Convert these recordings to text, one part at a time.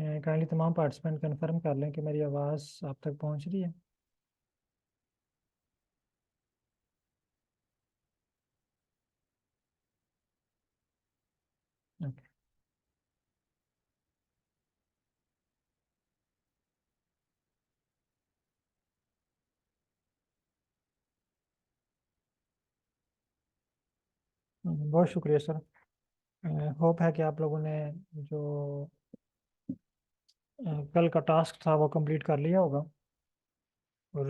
Kindly तमाम participant confirm कर लें कि मेरी आवाज़ आप तक पहुंच रही है। ओके। बहुत शुक्रिया सर। होप है कि आप लोगों ने जो कल का टास्क था वो कंप्लीट कर लिया होगा। और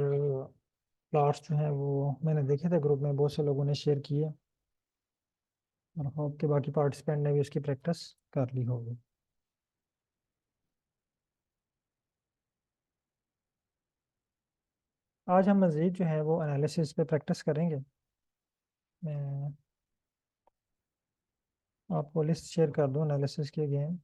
प्लॉट्स जो हैं वो मैंने देखे थे ग्रुप में, बहुत से लोगों ने शेयर किए। और होप के बाकी पार्टिसिपेंट ने भी उसकी प्रैक्टिस कर ली होगी। आज हम मज़ीद जो है वो एनालिसिस पे प्रैक्टिस करेंगे। मैं आपको लिस्ट शेयर कर दूँ एनालिसिस की अगेन।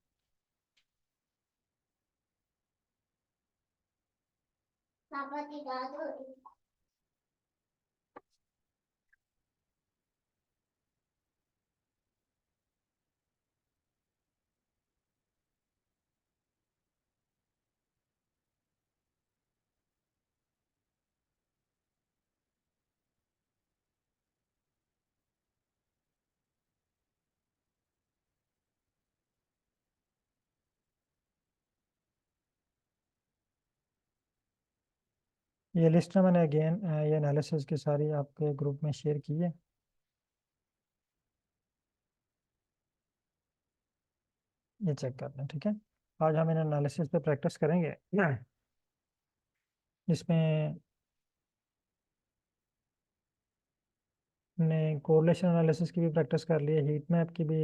ये लिस्ट ना मैंने अगेन ये एनालिसिस की सारी आपके ग्रुप में शेयर की है। ये चेक कर लें, ठीक है। आज हम इन एनालिसिस पे प्रैक्टिस करेंगे। इसमें हमने कोरिलेशन एनालिसिस की भी प्रैक्टिस कर ली है, हीट मैप की भी।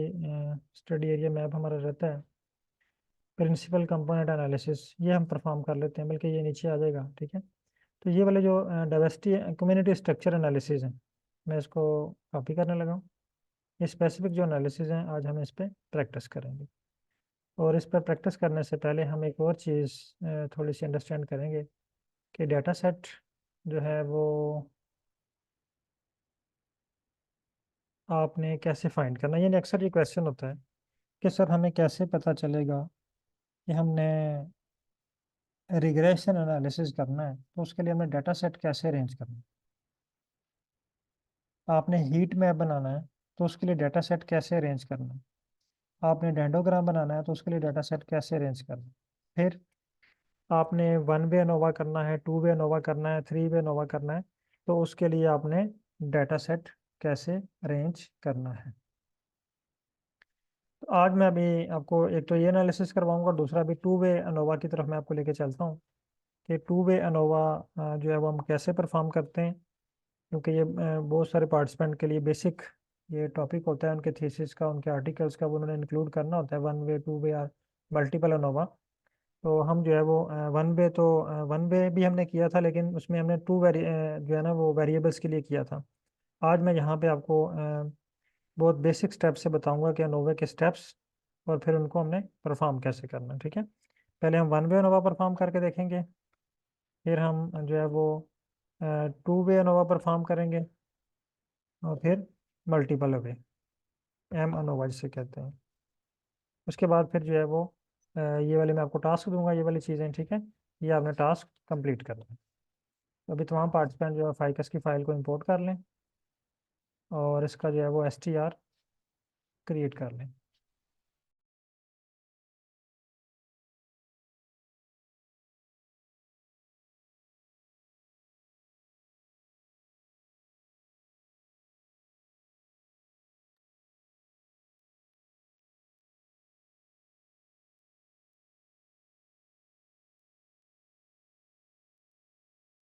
स्टडी एरिया मैप हमारा रहता है। प्रिंसिपल कंपोनेंट एनालिसिस ये हम परफॉर्म कर लेते हैं, बल्कि ये नीचे आ जाएगा, ठीक है। तो ये वाले जो डाइवर्सिटी कम्युनिटी स्ट्रक्चर एनालिसिस है, मैं इसको कॉपी करने लगा हूँ। ये स्पेसिफिक जो एनालिसिस हैं आज हम इस पर प्रैक्टिस करेंगे। और इस पर प्रैक्टिस करने से पहले हम एक और चीज़ थोड़ी सी अंडरस्टैंड करेंगे कि डाटा सेट जो है वो आपने कैसे फाइंड करना है। यानी अक्सर ये क्वेश्चन होता है कि सर हमें कैसे पता चलेगा कि हमने रिग्रेशन एनालिसिस करना है, तो उसके लिए हमने डाटा सेट कैसे अरेंज करना है। आपने हीट मैप बनाना है तो उसके लिए डाटा सेट कैसे अरेंज करना है। आपने डेंडोग्राम बनाना है तो उसके लिए डाटा सेट कैसे अरेंज करना है। फिर आपने वन वे अनोवा करना है, टू वे अनोवा करना है, थ्री वे अनोवा करना है, तो उसके लिए आपने डाटा सेट कैसे अरेंज करना है। तो आज मैं अभी आपको एक तो ये एनालिसिस करवाऊंगा, और दूसरा भी टू वे अनोवा की तरफ मैं आपको लेके चलता हूँ कि टू वे अनोवा जो है वो हम कैसे परफॉर्म करते हैं। क्योंकि ये बहुत सारे पार्टिसिपेंट के लिए बेसिक ये टॉपिक होता है, उनके थीसिस का, उनके आर्टिकल्स का, वो उन्होंने इंक्लूड करना होता है, वन वे, टू वे और मल्टीपल अनोवा। तो हम जो है वो वन वे, तो वन वे भी हमने किया था, लेकिन उसमें हमने जो है ना वो वेरिएबल्स के लिए किया था। आज मैं यहाँ पे आपको बहुत बेसिक स्टेप से बताऊंगा कि अनोवा के स्टेप्स, और फिर उनको हमने परफॉर्म कैसे करना है, ठीक है। पहले हम वन वे अनोवा परफॉर्म करके देखेंगे, फिर हम जो है वो टू वे अनोवा परफॉर्म करेंगे, और फिर मल्टीपल वे, एम अनोवा जिसे कहते हैं। उसके बाद फिर जो है वो ये वाले मैं आपको टास्क दूंगा, ये वाली चीज़ें, ठीक है। ये आपने टास्क कंप्लीट करना है। तो अभी तमाम पार्टिसिपेंट जो है फाइकस की फाइल को इंपोर्ट कर लें, और इसका जो है वो STR क्रिएट कर लें।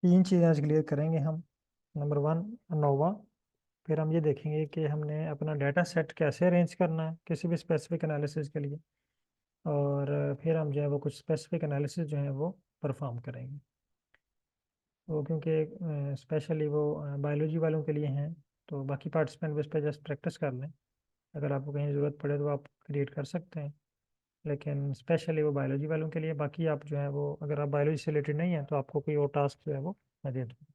3 चीज़ें आज क्लियर करेंगे हम। Number 1, ANOVA. फिर हम ये देखेंगे कि हमने अपना डाटा सेट कैसे अरेंज करना है किसी भी स्पेसिफिक एनालिसिस के लिए। और फिर हम जो है वो कुछ स्पेसिफिक एनालिसिस जो है वो परफॉर्म करेंगे। वो क्योंकि स्पेशली वो बायोलॉजी वालों के लिए हैं, तो बाकी पार्टिसिपेंट भी इस पर जस्ट प्रैक्टिस कर लें। अगर आपको कहीं ज़रूरत पड़े तो आप क्रिएट कर सकते हैं, लेकिन स्पेशली वो बायोलॉजी वालों के लिए। बाकी आप जो है वो, अगर आप बायोलॉजी से रिलेटेड नहीं है तो आपको कोई और टास्क जो है वो मैं दे दूँ।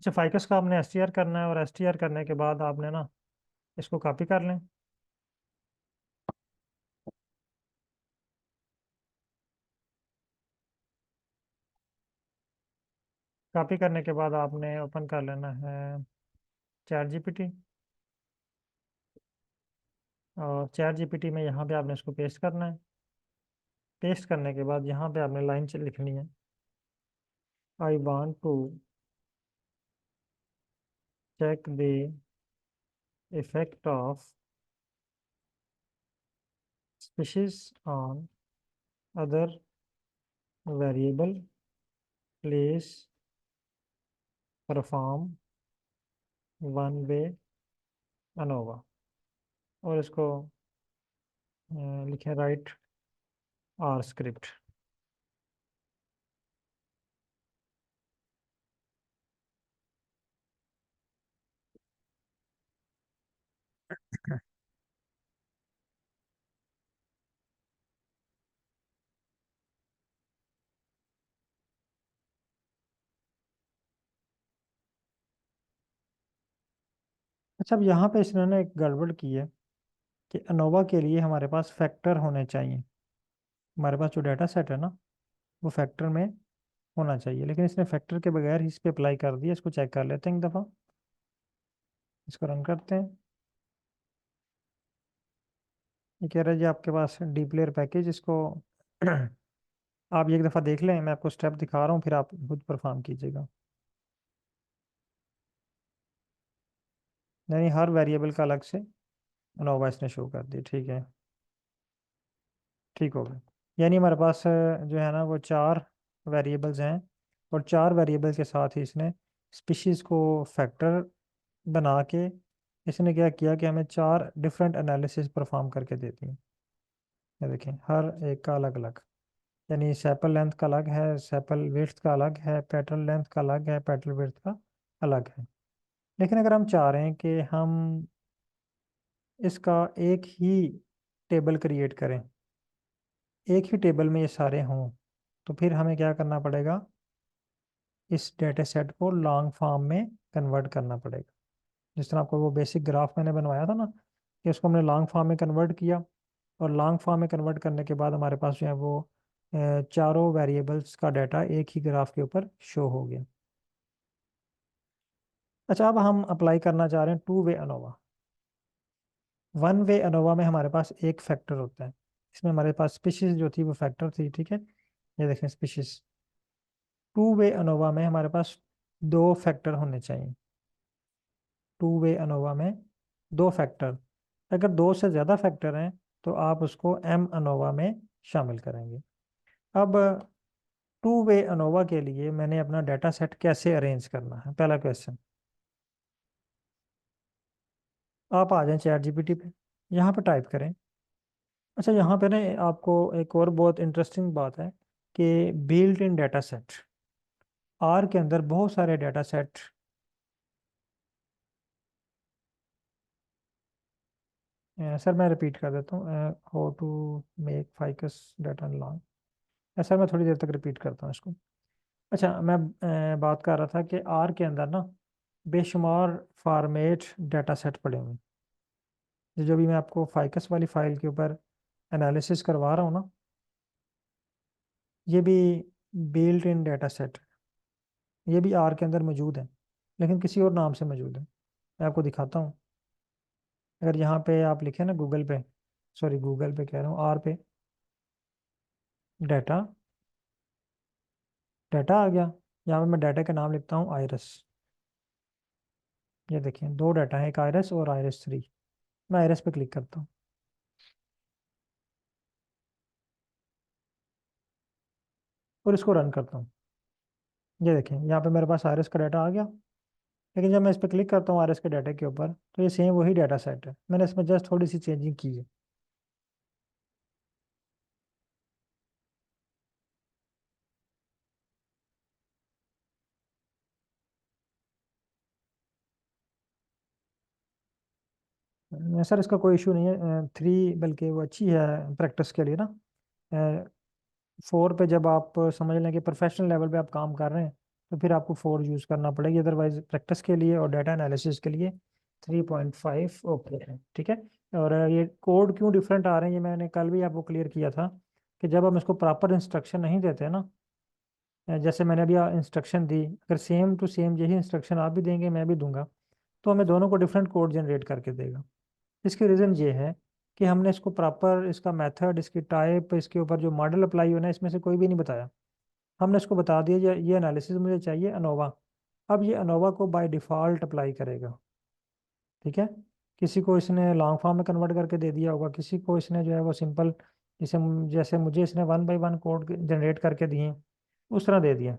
अच्छा, फाइकस का आपने STR करना है, और STR करने के बाद आपने ना इसको कॉपी कर लें। कॉपी करने के बाद आपने ओपन कर लेना है चैट जीपीटी। और चैट जीपीटी में यहाँ पे आपने इसको पेस्ट करना है। पेस्ट करने के बाद यहाँ पे आपने लाइन लिखनी है, I want to check the effect of species on other variable, please perform one way ANOVA। और इसको लिखें राइट आर स्क्रिप्ट। अच्छा, अब यहाँ पे इसने एक गड़बड़ की है कि अनोवा के लिए हमारे पास फैक्टर होने चाहिए। हमारे पास जो डाटा सेट है ना, वो फैक्टर में होना चाहिए, लेकिन इसने फैक्टर के बगैर ही इस पे अप्लाई कर दिया। इसको चेक कर लेते हैं एक दफ़ा। इसको रन करते हैं। ये कह रहा है जी आपके पास डीप लेयर पैकेज, इसको आप ये एक दफ़ा देख लें। मैं आपको स्टेप दिखा रहा हूँ, फिर आप खुद परफॉर्म कीजिएगा। यानी हर वेरिएबल का अलग से अनोवा इसने शो कर दी। ठीक है, ठीक हो गया। यानी हमारे पास जो है ना वो चार वेरिएबल्स हैं, और चार वेरिएबल के साथ ही इसने स्पीशीज़ को फैक्टर बना के इसने क्या किया कि हमें चार डिफरेंट एनालिसिस परफॉर्म करके देती हैं। ये देखें, हर एक का अलग अलग, यानी सेपल लेंथ का अलग है, सेपल विड्थ का अलग है, पेटल लेंथ का अलग है, पेटल विड्थ का अलग है। लेकिन अगर हम चाह रहे हैं कि हम इसका एक ही टेबल क्रिएट करें, एक ही टेबल में ये सारे हों, तो फिर हमें क्या करना पड़ेगा, इस डेटा सेट को लॉन्ग फॉर्म में कन्वर्ट करना पड़ेगा। जिस तरह आपको वो बेसिक ग्राफ मैंने बनवाया था ना, कि उसको हमने लॉन्ग फॉर्म में कन्वर्ट किया, और लॉन्ग फॉर्म में कन्वर्ट करने के बाद हमारे पास जो है वो चारों वेरिएबल्स का डाटा एक ही ग्राफ के ऊपर शो हो गया। अच्छा, अब हम अप्लाई करना चाह रहे हैं two way ANOVA. One way ANOVA में हमारे पास एक फैक्टर होता है। इसमें हमारे पास स्पीशीज जो थी वो फैक्टर थी। ठीक है, ये देखें स्पीशीज। टू वे अनोवा में हमारे पास दो फैक्टर होने चाहिए। टू वे अनोवा में दो फैक्टर। अगर दो से ज़्यादा फैक्टर हैं तो आप उसको एम अनोवा में शामिल करेंगे। अब टू वे अनोवा के लिए मैंने अपना डाटा सेट कैसे अरेंज करना है, पहला क्वेश्चन। आप आ जाएं चैट जीपीटी पे, यहाँ पे टाइप करें। अच्छा, यहाँ पे ना आपको एक और बहुत इंटरेस्टिंग बात है कि built in data set, R के अंदर बहुत सारे डाटा सेट। सर मैं रिपीट कर देता हूँ, how to make ficus data long. Sir मैं थोड़ी देर तक रिपीट करता हूँ इसको। अच्छा, मैं बात कर रहा था कि आर के अंदर ना बेशुमार फॉर्मेट डाटा सेट पड़े हुए हैं। जो भी मैं आपको फाइकस वाली फाइल के ऊपर एनालिसिस करवा रहा हूँ ना, ये भी बिल्ट इन डाटा सेट, ये भी आर के अंदर मौजूद है, लेकिन किसी और नाम से मौजूद है। मैं आपको दिखाता हूँ। अगर यहाँ पे आप लिखें ना गूगल पे, सॉरी गूगल पे कह रहा हूँ, आर पे डाटा, डाटा आ गया। यहाँ पे मैं डाटा का नाम लिखता हूँ आयरस। ये देखिए दो डाटा है, एक आयरस और आयरस 3। मैं आयरस पे क्लिक करता हूँ और इसको रन करता हूँ। ये देखें यहाँ पे मेरे पास आयरस का डाटा आ गया। लेकिन जब मैं इस पर क्लिक करता हूँ आरएस के डाटा के ऊपर, तो ये सेम वही डाटा सेट है, मैंने इसमें जस्ट थोड़ी सी चेंजिंग की है। सर इसका कोई इशू नहीं है, 3 बल्कि वो अच्छी है प्रैक्टिस के लिए ना। 4 पे जब आप समझ लें कि प्रोफेशनल लेवल पे आप काम कर रहे हैं, तो फिर आपको 4 यूज़ करना पड़ेगी। अदरवाइज प्रैक्टिस के लिए और डाटा एनालिसिस के लिए 3.5 ओके है। ठीक है। और ये कोड क्यों डिफरेंट आ रहे हैं, ये मैंने कल भी आपको क्लियर किया था कि जब हम इसको प्रॉपर इंस्ट्रक्शन नहीं देते ना, जैसे मैंने अभी इंस्ट्रक्शन दी, अगर सेम टू सेम यही इंस्ट्रक्शन आप भी देंगे मैं भी दूंगा, तो हमें दोनों को डिफरेंट कोड जनरेट करके देगा। इसकी रीज़न ये है कि हमने इसको प्रॉपर, इसका मेथड, इसकी टाइप, इसके ऊपर जो मॉडल अप्लाई होना है, इसमें से कोई भी नहीं बताया। हमने इसको बता दिया ये एनालिसिस मुझे चाहिए अनोवा। अब ये अनोवा को बाय डिफ़ॉल्ट अप्लाई करेगा। ठीक है। किसी को इसने लॉन्ग फॉर्म में कन्वर्ट करके दे दिया होगा, किसी को इसने जो है वो सिंपल, जैसे मुझे इसने 1 बाय 1 कोड जनरेट करके दिए उस तरह दे दिया।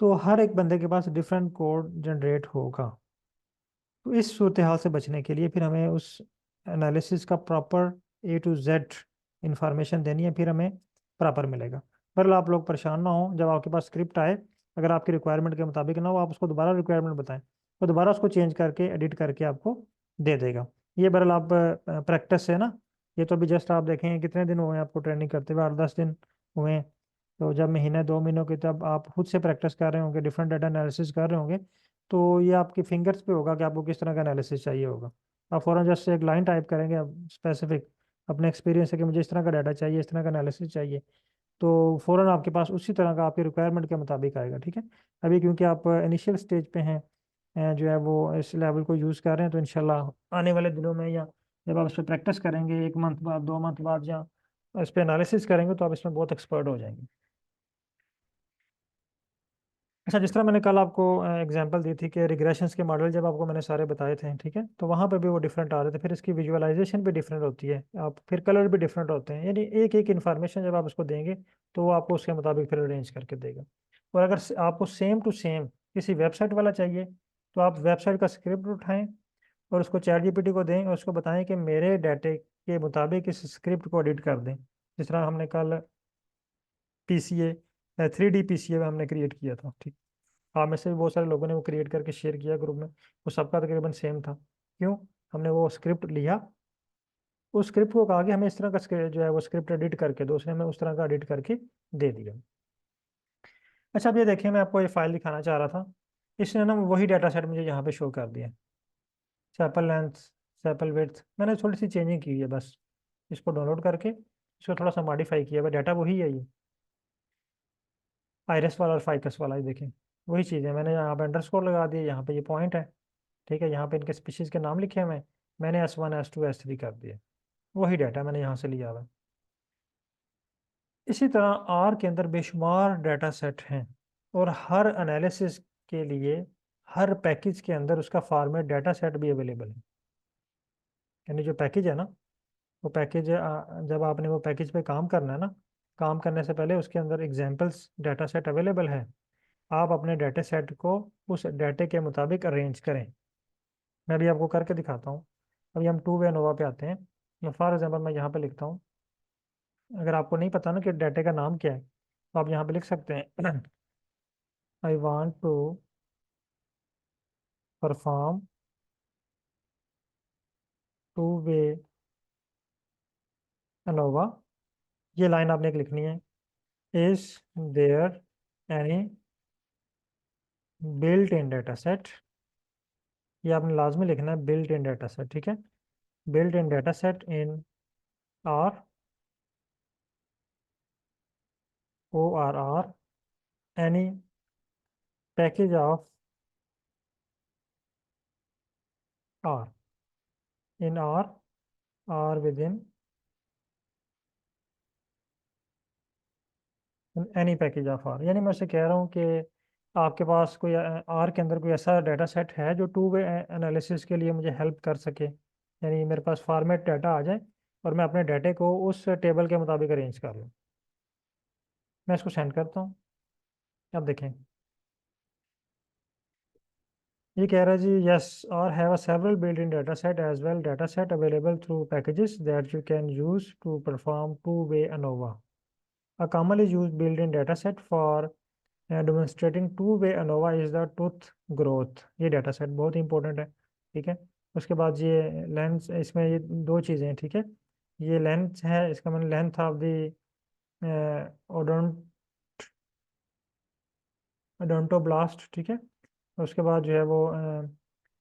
तो हर एक बंदे के पास डिफरेंट कोड जनरेट होगा। तो इस सूरत हाल से बचने के लिए फिर हमें उस एनालिसिस का proper A to Z information देनी है, फिर हमें प्रॉपर मिलेगा। पर आप लोग परेशान ना हो, जब आपके पास स्क्रिप्ट आए, अगर आपकी रिक्वायरमेंट के मुताबिक ना हो, आप उसको दोबारा रिक्वायरमेंट बताएं, तो दोबारा उसको चेंज करके एडिट करके आपको दे देगा। ये बहरहाल आप प्रैक्टिस से ना, ये तो अभी जस्ट आप देखें कितने दिन हुए हैं आपको ट्रेनिंग करते हुए, 8-10 दिन हुए हैं। तो जब महीने 2 महीनों के तब आप खुद से प्रैक्टिस कर रहे होंगे, डिफरेंट डाटा एनालिसिस कर रहे होंगे, तो ये आपकी फिंगर्स पे होगा कि आपको किस तरह का एनालिसिस चाहिए होगा। आप फ़ौरन जस्ट एक लाइन टाइप करेंगे स्पेसिफिक अपने एक्सपीरियंस है कि मुझे इस तरह का डाटा चाहिए, इस तरह का एनालिसिस चाहिए, तो फ़ौरन आपके पास उसी तरह का आपकी रिक्वायरमेंट के मुताबिक आएगा। ठीक है। अभी क्योंकि आप इनिशियल स्टेज पे हैं, जो है वो इस लेवल को यूज़ कर रहे हैं, तो इंशाल्लाह आने वाले दिनों में, या जब आप इस पर प्रैक्टिस करेंगे 1 मंथ बाद, 2 मंथ बाद, या इस पर एनालिसिस करेंगे, तो आप इसमें बहुत एक्सपर्ट हो जाएंगे। अच्छा, जिस तरह मैंने कल आपको एग्जांपल दी थी कि रिग्रेशंस के मॉडल जब आपको मैंने सारे बताए थे, ठीक है, तो वहाँ पे भी वो डिफरेंट आ रहे थे, फिर इसकी विजुअलाइजेशन भी डिफरेंट होती है, आप फिर कलर भी डिफरेंट होते हैं, यानी एक एक इन्फॉर्मेशन जब आप उसको देंगे तो वो आपको उसके मुताबिक फिर अरेंज करके देगा। और अगर आपको सेम टू सेम किसी वेबसाइट वाला चाहिए, तो आप वेबसाइट का स्क्रिप्ट उठाएं और उसको चैट जीपीटी को दें और उसको बताएं कि मेरे डाटे के मुताबिक इस स्क्रिप्ट को एडिट कर दें। जिस तरह हमने कल PCA, 3D PCA हमने क्रिएट किया था। ठीक। हाँ, में से भी बहुत सारे लोगों ने वो क्रिएट करके शेयर किया ग्रुप में, वो सबका तकरीबन सेम था। क्यों? हमने वो स्क्रिप्ट लिया, उस स्क्रिप्ट को कहा कि हमें इस तरह का जो है वो स्क्रिप्ट एडिट करके दो, उसने हमें उस तरह का एडिट करके दे दिया। अच्छा, अब ये देखिए, मैं आपको ये फाइल दिखाना चाह रहा था, इसने ना वही डाटा सेट मुझे यहाँ पे शो कर दिया। सैपल लेंथ, सैपल विड्थ, मैंने थोड़ी सी चेंजिंग की है बस, इसको डाउनलोड करके इसको थोड़ा सा मॉडिफाई किया, बट डाटा वही है। ये आयरस वाला और फाइकस वाला, ये देखें वही चीज़ है। मैंने यहाँ पे अंडरस्कोर लगा दिया, यहाँ पे ये पॉइंट है। ठीक है, यहाँ पे इनके स्पीशीज के नाम लिखे हुए हैं, मैंने S1 S2 S3 कर दिए, वही डाटा मैंने यहाँ से लिया हुआ है। इसी तरह आर के अंदर बेशुमार डाटा सेट हैं, और हर एनालिसिस के लिए हर पैकेज के अंदर उसका फॉर्मेट डाटा सेट भी अवेलेबल है। यानी जो पैकेज है ना, वो पैकेज, जब आपने वो पैकेज पे काम करना है ना, काम करने से पहले उसके अंदर एग्जाम्पल्स डाटा सेट अवेलेबल है। आप अपने डाटा सेट को उस डाटे के मुताबिक अरेंज करें। मैं भी आपको करके दिखाता हूँ। अभी हम 2 वे एनोवा पे आते हैं। मैं फॉर एग्जाम्पल मैं यहाँ पे लिखता हूँ, अगर आपको नहीं पता ना कि डाटे का नाम क्या है, तो आप यहाँ पे लिख सकते हैं I want to perform 2 way ANOVA. ये लाइन आपने एक लिखनी है, is there any built in data set. ये आपने लाजमी लिखना है, बिल्ट इन डाटा सेट। ठीक है, built in data set in R, ORR, any package of R, in R within any package of R. यानी मैं उससे कह रहा हूँ कि आपके पास कोई आर के अंदर कोई ऐसा डाटा सेट है जो 2 वे एनालिसिस के लिए मुझे हेल्प कर सके, यानी मेरे पास फॉर्मेट डाटा आ जाए और मैं अपने डाटे को उस टेबल के मुताबिक अरेंज कर लूँ। मैं इसको सेंड करता हूँ। अब देखें, ये कह रहा है जी, yes R have a several built in data set as well data set available through packages that you can use to perform 2 way ANOVA. A commonly used built-in dataset for demonstrating 2 वे ANOVA is the tooth growth। ये data set बहुत important है। ठीक है, उसके बाद ये length, इसमें ये दो चीज़ें हैं। ठीक है, ये लेंथ है, इसका मतलब लेंथ ऑफ द ओडोंट ओडोंटोब्लास्ट। ठीक है, उसके बाद जो है वो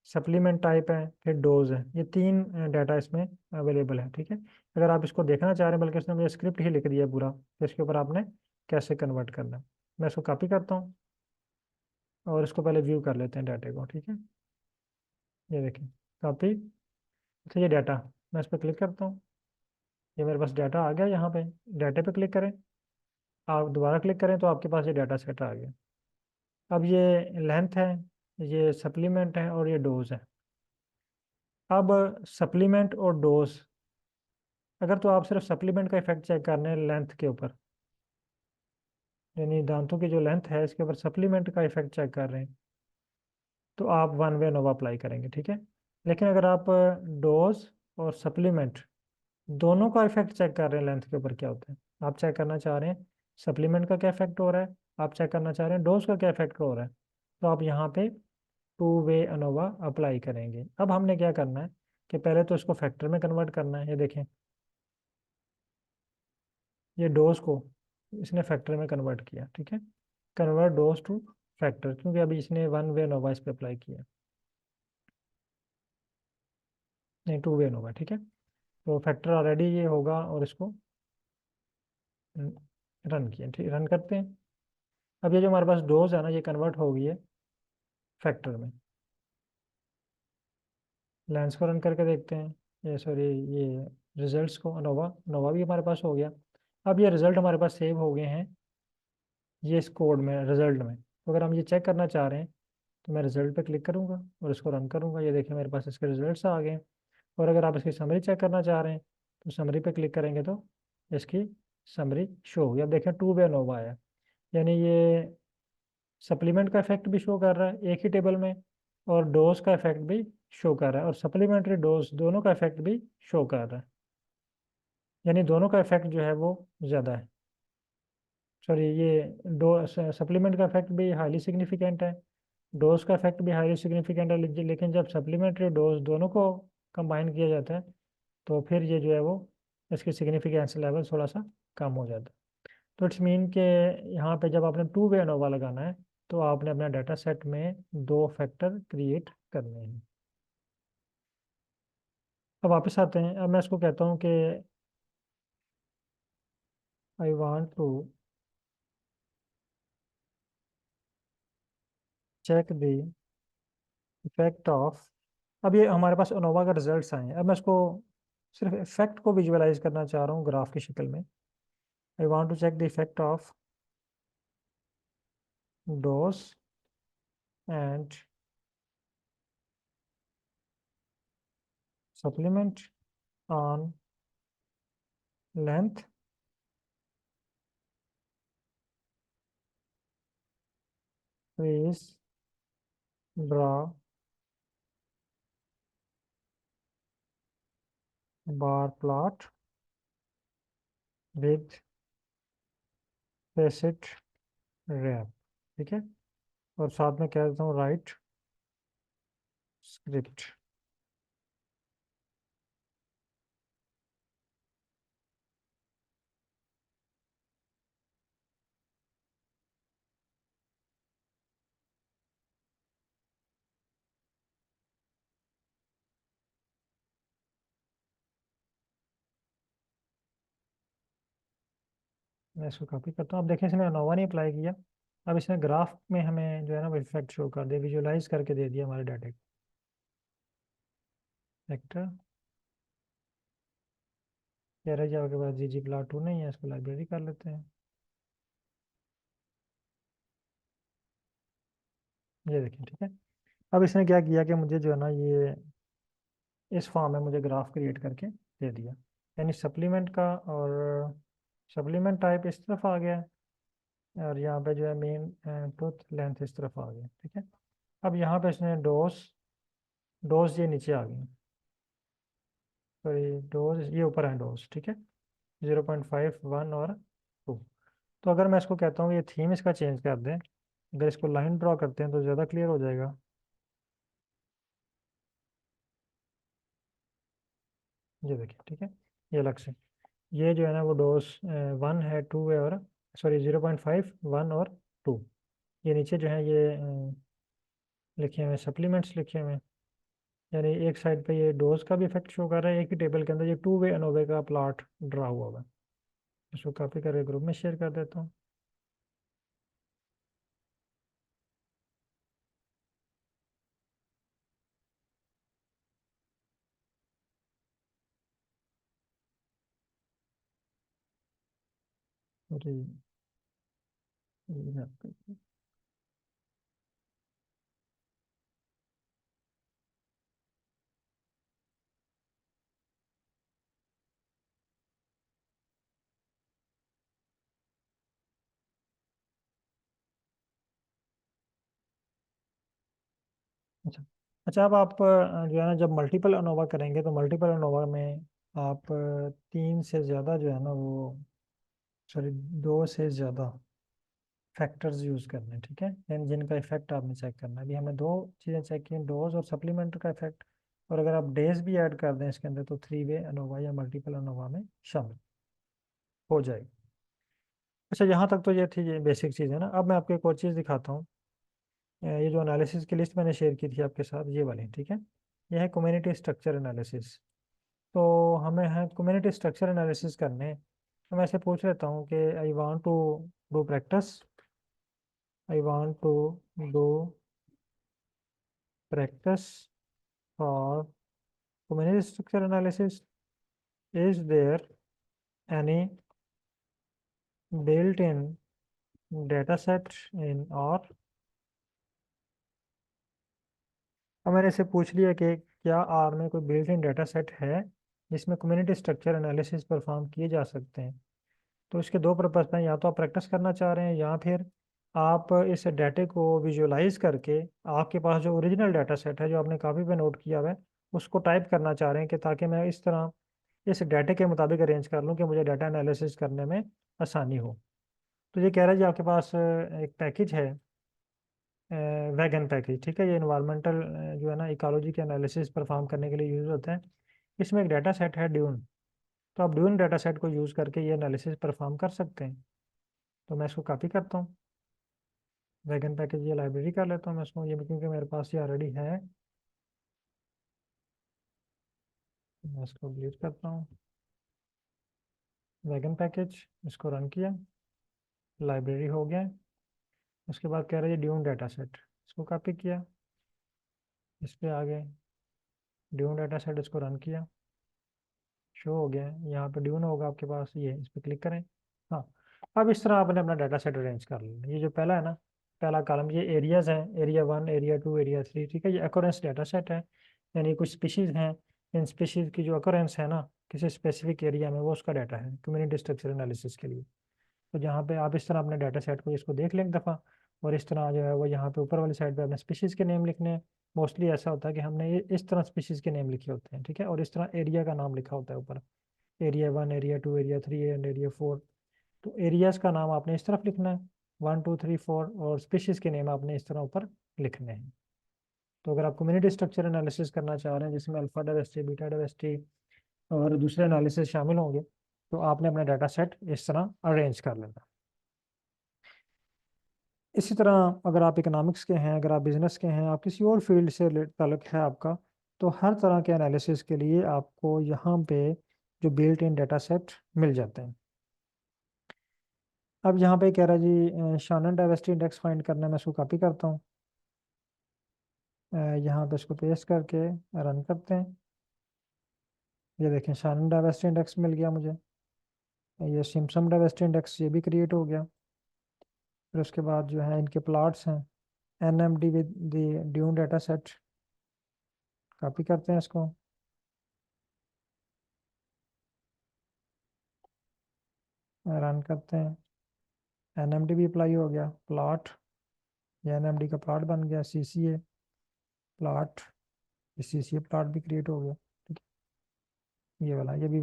सप्लीमेंट टाइप है, फिर डोज है। ये 3 डाटा इसमें अवेलेबल है। ठीक है, अगर आप इसको देखना चाह रहे हैं, बल्कि उसने मुझे स्क्रिप्ट ही लिख दिया है पूरा, तो इसके ऊपर आपने कैसे कन्वर्ट करना है। मैं इसको कॉपी करता हूँ और इसको पहले व्यू कर लेते हैं डाटे को, ठीक है। ये देखिए, कॉपी। अच्छा, ये डाटा, मैं इस पर क्लिक करता हूँ, ये मेरे पास डाटा आ गया। यहाँ पे डाटे पे क्लिक करें, आप दोबारा क्लिक करें तो आपके पास ये डाटा सेट आ गया। अब ये लेंथ है, ये सप्लीमेंट है और ये डोज है। अब सप्लीमेंट और डोज, अगर तो आप सिर्फ सप्लीमेंट का इफेक्ट चेक करने हैं लेंथ के ऊपर, यानी दांतों की जो लेंथ है इसके ऊपर सप्लीमेंट का इफेक्ट चेक कर रहे हैं, तो आप वन वे नोवा अप्लाई करेंगे, ठीक है। लेकिन अगर आप डोज और सप्लीमेंट दोनों का इफेक्ट चेक कर रहे हैं लेंथ के ऊपर क्या होता है, आप चेक करना चाह रहे हैं सप्लीमेंट का क्या इफेक्ट हो रहा है, आप चेक करना चाह रहे हैं डोज का क्या इफेक्ट हो रहा है, तो आप यहाँ पे टू वे अनोवा अप्लाई करेंगे। अब हमने क्या करना है कि पहले तो इसको फैक्टर में कन्वर्ट करना है। ये देखें, ये डोज को इसने फैक्टर में कन्वर्ट किया, ठीक है। कन्वर्ट डोज टू फैक्टर, क्योंकि अभी इसने वन वे अनोवा इस पे अप्लाई किया, नहीं टू वे अनोवा, ठीक है। तो फैक्टर ऑलरेडी ये होगा और इसको रन किया, ठीक, रन करते हैं। अब ये जो हमारे पास डोज है ना, ये कन्वर्ट हो गई है फैक्टर में। लेंस को रन करके देखते हैं, ये सॉरी, ये रिजल्ट्स को, नोवा नोवा भी हमारे पास हो गया। अब ये रिजल्ट हमारे पास सेव हो गए हैं ये इस कोड में, रिजल्ट में। तो अगर हम ये चेक करना चाह रहे हैं तो मैं रिजल्ट पे क्लिक करूंगा और इसको रन करूंगा, ये देखिए मेरे पास इसके रिजल्ट्स आ गए हैं। और अगर आप इसकी समरी चेक करना चाह रहे हैं तो समरी पे क्लिक करेंगे तो इसकी समरी शो होगी। अब देखें टू वे नोवा आया, यानी ये सप्लीमेंट का इफेक्ट भी शो कर रहा है एक ही टेबल में, और डोज का इफेक्ट भी शो कर रहा है, और सप्लीमेंट्री डोज दोनों का इफेक्ट भी शो कर रहा है, यानी दोनों का इफेक्ट जो है वो ज़्यादा है। सॉरी, ये डो सप्लीमेंट का इफेक्ट भी हाईली सिग्निफिकेंट है, डोज का इफेक्ट भी हाईली सिग्निफिकेंट है, लेकिन जब सप्लीमेंट्री डोज दोनों को कंबाइन किया जाता है तो फिर ये जो है वो इसकी सिग्निफिकेंस लेवल थोड़ा सा कम हो जाता है। तो इट्स मीन के यहाँ पे जब आपने टू वे अनोवा लगाना है तो आपने अपने डाटा सेट में दो फैक्टर क्रिएट करने हैं। अब वापस आते हैं, अब मैं इसको कहता हूँ कि I want to check the effect of. अब ये हमारे पास अनोवा का रिजल्ट्स आए हैं, अब मैं इसको सिर्फ इफेक्ट को विजुअलाइज करना चाह रहा हूँ ग्राफ की शक्ल में। I want to check the effect of dose and supplement on length. Please draw bar plot with facet wrap, ठीक है। और साथ में कह देता हूँ राइट स्क्रिप्ट। मैं इसको कॉपी करता हूँ। अब देखिए इसने अनोवा नहीं अप्लाई किया, अब इसने ग्राफ में हमें जो है ना वो इफेक्ट शो कर दिया, विजुअलाइज करके दे दिया हमारे डाटे को। वेक्टर कह रहे जाओ के बाद जी जी प्लॉट टू नहीं है, इसको लाइब्रेरी कर लेते हैं। ये देखिए, ठीक है। अब इसने क्या किया कि मुझे जो है ना ये इस फॉर्म में मुझे ग्राफ क्रिएट करके दे दिया, यानी सप्लीमेंट का, और सप्लीमेंट टाइप इस तरफ आ गया है और यहाँ पे जो है मेन टूथ लेंथ इस तरफ आ गया, ठीक है। अब यहाँ पे इसने डोज, डोज ये नीचे आ गई, सॉरी डोज ये ऊपर है डोज, ठीक है। 0.5, 1 और 2। तो अगर मैं इसको कहता हूँ ये थीम इसका चेंज कर दें, अगर इसको लाइन ड्रॉ करते हैं तो ज़्यादा क्लियर हो जाएगा। ये देखिए, ठीक है, ये अलग से, ये जो है ना वो डोज वन है, टू है, और सॉरी 0.5, 1 और 2। ये नीचे जो है ये लिखे हुए सप्लीमेंट्स लिखे हुए हैं, यानी एक साइड पे ये डोज का भी इफेक्ट शो कर रहा है, एक ही टेबल के अंदर ये टू वे अनोवे का प्लॉट ड्रा हुआ हुआ है। इसको कॉपी करके ग्रुप में शेयर कर देता हूँ। अरे ये आपका- अच्छा। अच्छा, अब आप जो है ना जब मल्टीपल अनोवा करेंगे तो मल्टीपल अनोवा में आप तीन से ज़्यादा जो है ना वो, सॉरी, दो से ज़्यादा फैक्टर्स यूज़ करने हैं, ठीक है, यानी जिनका इफेक्ट आपने चेक करना है। अभी हमने दो चीज़ें चेक की, डोज और सप्लीमेंट का इफेक्ट। और अगर आप डेज भी ऐड कर दें इसके अंदर तो थ्री वे अनोवा या मल्टीपल अनोवा में शामिल हो जाएगी। अच्छा, यहाँ तक तो ये थी, ये बेसिक चीज़ है ना। अब मैं आपको एक और चीज़ दिखाता हूँ। ये जो एनालिसिस की लिस्ट मैंने शेयर की थी आपके साथ, ये वाली, ठीक है, ये है कम्युनिटी स्ट्रक्चर एनालिसिस। तो हमें है कम्युनिटी स्ट्रक्चर एनालिसिस करने, तो मैं ऐसे पूछ लेता हूँ कि I want to do practice, I want to do practice for community structure analysis, is there any built in data set in और। अब मैंने इसे पूछ लिया कि क्या आर में कोई बिल्ट इन डाटा सेट है जिसमें कम्युनिटी स्ट्रक्चर एनालिसिस परफॉर्म किए जा सकते हैं। तो इसके दो पर्पज हैं, या तो आप प्रैक्टिस करना चाह रहे हैं या फिर आप इस डाटे को विजुअलाइज करके आपके पास जो ओरिजिनल डाटा सेट है जो आपने कॉपी पे नोट किया हुआ है उसको टाइप करना चाह रहे हैं, कि ताकि मैं इस तरह इस डाटे के मुताबिक अरेंज कर लूँ कि मुझे डाटा एनालिसिस करने में आसानी हो। तो ये कह रहा है जी आपके पास एक पैकेज है, वैगन पैकेज, ठीक है, ये इन्वायरमेंटल जो है ना इकोलॉजी के एनालिसिस परफॉर्म करने के लिए यूज़ होता है। इसमें एक डाटा सेट है ड्यून। तो आप ड्यून डाटा सेट को यूज़ करके ये एनालिसिस परफॉर्म कर सकते हैं। तो मैं इसको कॉपी करता हूँ, वैगन पैकेज ये लाइब्रेरी कर लेता हूँ मैं इसको, ये क्योंकि मेरे पास ये ऑलरेडी है। मैं इसको डिलीट करता हूँ, वैगन पैकेज, इसको रन किया, लाइब्रेरी हो गया। उसके बाद कह रहा है ड्यून डाटा सेट, इसको कॉपी किया, इस पर आ गए, ड्यून डाटा सेट, इसको रन किया, शो हो गया है। यहाँ पे ड्यून होगा आपके पास, ये इस पर क्लिक करें। हाँ, अब इस तरह आपने अपना डाटा सेट अरेंज कर लिया। ये जो पहला है ना, पहला कॉलम, ये एरियाज हैं, area one, area two, area three, ठीक है, ये अकोरेंस डाटा सेट है, यानी कुछ स्पीशीज हैं, इन स्पीशीज की जो अकोरेंस है ना किसी स्पेसिफिक एरिया में, वो उसका डाटा है कम्युनिटी स्ट्रक्चर एनालिसिस के लिए। तो जहाँ पे आप इस तरह अपने डाटा सेट को इसको देख लें एक दफ़ा, और इस तरह जो है वो यहाँ पे ऊपर वाली साइड पे अपने स्पीशीज़ के नेम लिखने हैं। मोस्टली ऐसा होता है कि हमने ये इस तरह स्पीशीज़ के नेम लिखे होते हैं, ठीक है, और इस तरह एरिया का नाम लिखा होता है ऊपर, area one, area two, area three and area four. तो एरियाज का नाम आपने इस तरफ लिखना है, वन टू थ्री फोर, और स्पीशीज़ के नेम आपने इस तरह ऊपर लिखने हैं। तो अगर आप कम्युनिटी स्ट्रक्चर एनालिसिस करना चाह रहे हैं जिसमें अल्फा डायवर्सिटी, बीटा डायवर्सिटी और दूसरे एनालिसिस शामिल होंगे, तो आपने अपना डाटा सेट इस तरह अरेंज कर लेना। इसी तरह अगर आप इकोनॉमिक्स के हैं, अगर आप बिजनेस के हैं, आप किसी और फील्ड से ताल्लुक है आपका, तो हर तरह के एनालिसिस के लिए आपको यहाँ पे जो बिल्ट इन डाटा सेट मिल जाते हैं। अब यहाँ पे कह रहा है जी शॉनन डाइवर्सिटी इंडेक्स फाइंड करना है, मैं इसको कॉपी करता हूँ, यहाँ पे इसको पेस्ट करके रन करते हैं। ये देखें, शॉनन डाइवर्सिटी इंडेक्स मिल गया मुझे। ये सिम्पसन डाइवर्सिटी इंडेक्स ये भी क्रिएट हो गया। फिर उसके बाद जो है इनके प्लॉट्स हैं, N M D with the dune data set, copy करते हैं इसको, रन करते हैं। एनएमडी भी अप्लाई हो गया, प्लॉट, ये एनएमडी का प्लॉट बन गया, सीसीए प्लॉट, सीसीए प्लॉट भी क्रिएट हो गया, ठीक है, ये वाला, ये भी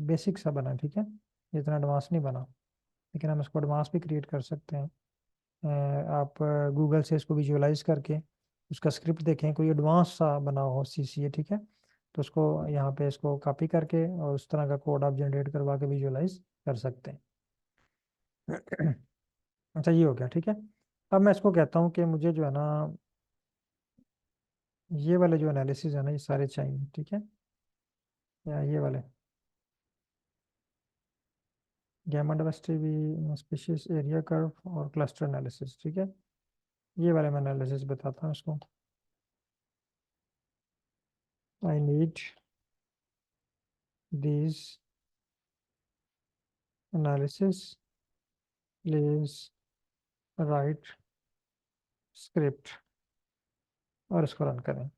बेसिक सा बना, ठीक है, ये इतना एडवांस नहीं बना, लेकिन हम इसको एडवांस भी क्रिएट कर सकते हैं। आप गूगल से इसको विजुअलाइज करके उसका स्क्रिप्ट देखें, कोई एडवांस सा बना हो सीसीए, ठीक है, तो उसको यहाँ पे इसको कॉपी करके और उस तरह का कोड आप जनरेट करवा के विजुअलाइज कर सकते हैं। अच्छा, ये हो गया, ठीक है। अब मैं इसको कहता हूँ कि मुझे जो है ना ये वाले जो एनालिसिस है ना ये सारे चाहिए, ठीक है, या ये वाले गैमा डाइवर्सिटी भी, स्पीशीज एरिया कर्व और क्लस्टर एनालिसिस, ठीक है, ये वाले मैं एनालिसिस बताता हूँ इसको। I need these analysis please right script और इसको रन करें।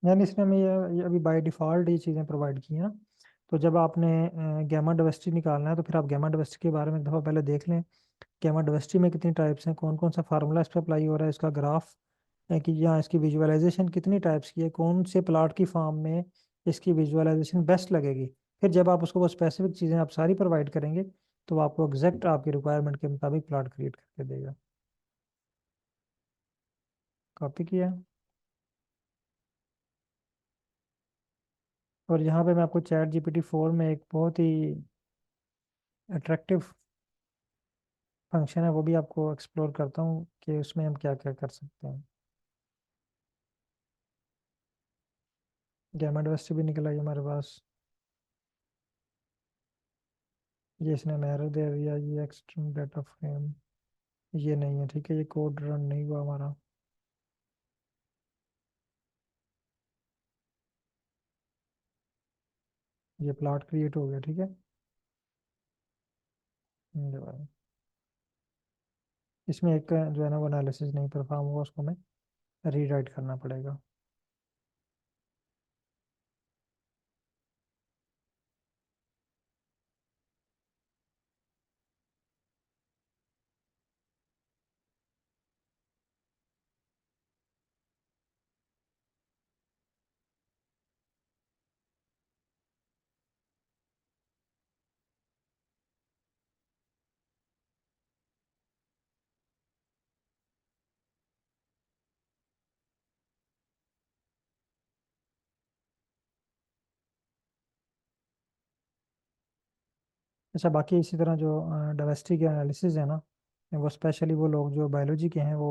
यानी इसने हमें ये अभी बाय डिफ़ॉल्ट ये चीज़ें प्रोवाइड की हैं ना। तो जब आपने गैमा डाइवर्सिटी निकालना है तो फिर आप गैमा डाइवर्सिटी के बारे में एक दफ़ा पहले देख लें। गैमा डाइवर्सिटी में कितनी टाइप्स हैं, कौन कौन सा फार्मूला इस पर अप्लाई हो रहा है, इसका ग्राफ है कि यहाँ इसकी विजुअलाइजेशन कितनी टाइप्स की है, कौन से प्लाट की फॉर्म में इसकी विजुअलाइजेशन बेस्ट लगेगी। फिर जब आप उसको वो स्पेसिफिक चीज़ें आप सारी प्रोवाइड करेंगे तो वो आपको एग्जैक्ट आपकी रिक्वायरमेंट के मुताबिक प्लाट क्रिएट करके देगा। कॉपी किया। और यहाँ पे मैं आपको चैट GPT 4 में एक बहुत ही अट्रैक्टिव फंक्शन है वो भी आपको एक्सप्लोर करता हूँ कि उसमें हम क्या क्या कर सकते हैं। गैमा यूनिवर्सिटी भी निकला है हमारे पास। ये इसने एरर दे दिया, ये एक्सट्रीम डाटा फ्रेम ये नहीं है, ठीक है, ये कोड रन नहीं हुआ हमारा। ये प्लॉट क्रिएट हो गया, ठीक है। ये वाला। इसमें एक जो है ना वो एनालिसिस नहीं परफॉर्म हुआ, उसको हमें रीराइट करना पड़ेगा। अच्छा, बाकी इसी तरह जो डाइवर्सिटी के एनालिसिस है ना, वो स्पेशली वो लोग जो बायोलॉजी के हैं वो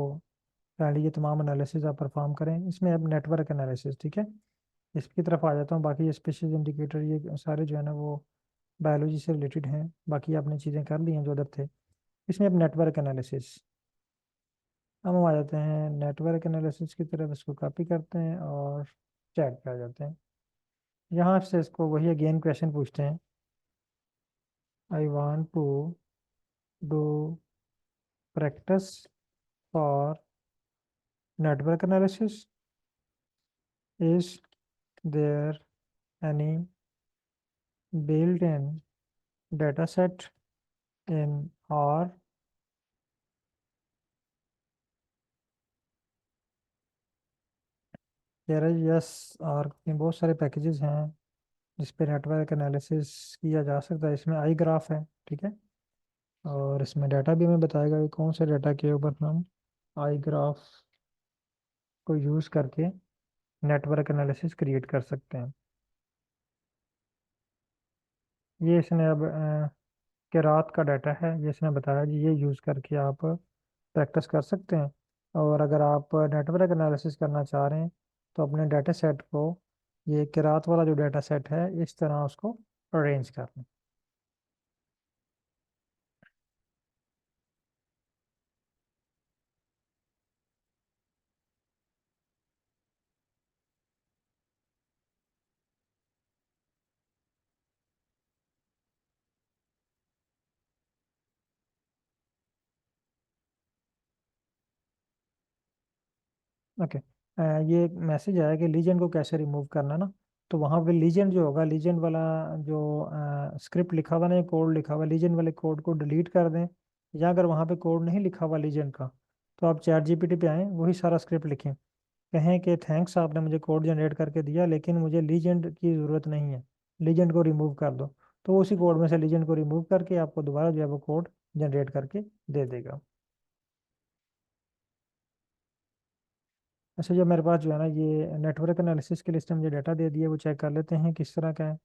पहले ये तमाम एनालिसिस आप परफॉर्म करें। इसमें अब नेटवर्क एनालिसिस, ठीक है, इसकी तरफ आ जाता हूँ। बाकी ये स्पीशीज इंडिकेटर ये सारे जो है ना वो बायोलॉजी से रिलेटेड हैं। बाकी आपने चीज़ें कर ली हैं जो अदर थे। इसमें अब नेटवर्क एनालिसिस, अब हम आ जाते हैं नेटवर्क एनालिसिस की तरफ। इसको कॉपी करते हैं और चैट पे आ जाते हैं। यहाँ से इसको वही अगेन क्वेश्चन पूछते हैं। I want to do practice for network analysis, is there any built in data set in R। कह रहे यस, आर में बहुत सारे पैकेजेस हैं जिस पे नेटवर्क एनालिसिस किया जा सकता है। इसमें आई ग्राफ है, ठीक है, और इसमें डाटा भी हमें बताएगा कि कौन से डाटा के ऊपर हम आई ग्राफ को यूज़ करके नेटवर्क एनालिसिस क्रिएट कर सकते हैं। ये इसने अब के रात का डाटा है, ये इसने बताया जी ये यूज़ करके आप प्रैक्टिस कर सकते हैं। और अगर आप नेटवर्क एनालिसिस करना चाह रहे हैं तो अपने डाटा सेट को, ये किरात वाला जो डाटा सेट है, इस तरह उसको अरेंज कर लें। ओके, ये एक मैसेज आया कि लीजेंड को कैसे रिमूव करना ना। तो वहाँ पे लीजेंड जो होगा, लीजेंड वाला जो स्क्रिप्ट लिखा हुआ ना, कोड लिखा हुआ, लीजेंड वाले कोड को डिलीट कर दें। या अगर वहाँ पे कोड नहीं लिखा हुआ लीजेंड का, तो आप चैट जीपीटी पे आएँ, वही सारा स्क्रिप्ट लिखें, कहें कि थैंक्स आपने मुझे कोड जनरेट करके दिया लेकिन मुझे लीजेंड की ज़रूरत नहीं है, लीजेंड को रिमूव कर दो। तो वो उसी कोड में से लीजेंड को रिमूव करके आपको दोबारा जो है वो कोड जनरेट करके दे देगा। अच्छा, जो मेरे पास जो है ना, ये नेटवर्क एनालिसिस के लिए इसने मुझे डाटा दे दिया, वो चेक कर लेते हैं किस तरह का है।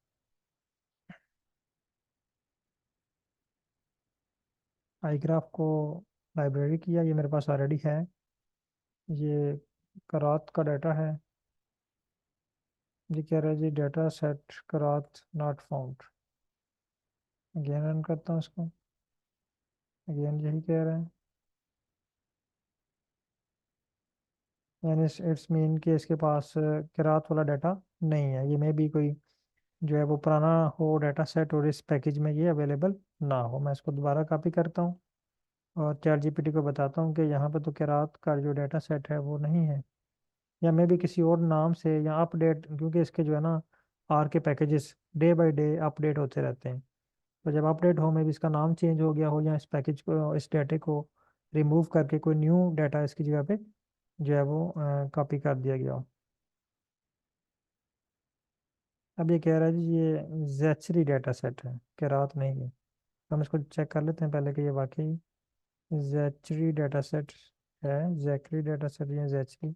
आई ग्राफ को लाइब्रेरी किया, ये मेरे पास ऑलरेडी है। ये करात का डाटा है। ये कह रहा है जी data set karate not found. Again run करता हूँ इसको। अगेन यही कह रहा है। यानी इट्स मीन कि इसके पास किरात वाला डाटा नहीं है। ये में भी कोई जो है वो पुराना हो डाटा सेट, और इस पैकेज में ये अवेलेबल ना हो। मैं इसको दोबारा कॉपी करता हूँ और चैट जीपीटी को बताता हूँ कि यहाँ पे तो किरात का जो डाटा सेट है वो नहीं है, या मे भी किसी और नाम से, या अपडेट, क्योंकि इसके जो है ना आर के packages day by day update होते रहते हैं। तो जब अपडेट हो में भी इसका नाम चेंज हो गया हो, या इस पैकेज को, इस डाटे को रिमूव करके कोई न्यू डाटा इसकी जगह पे जो है वो कॉपी कर दिया गया हो। अब ये कह रहा है जी ये जैचरी डाटा सेट है, कि रात नहीं है। तो हम इसको चेक कर लेते हैं पहले कि ये वाकई जैचरी डाटा सेट है। जैकरी डाटा सेट या जैचरी।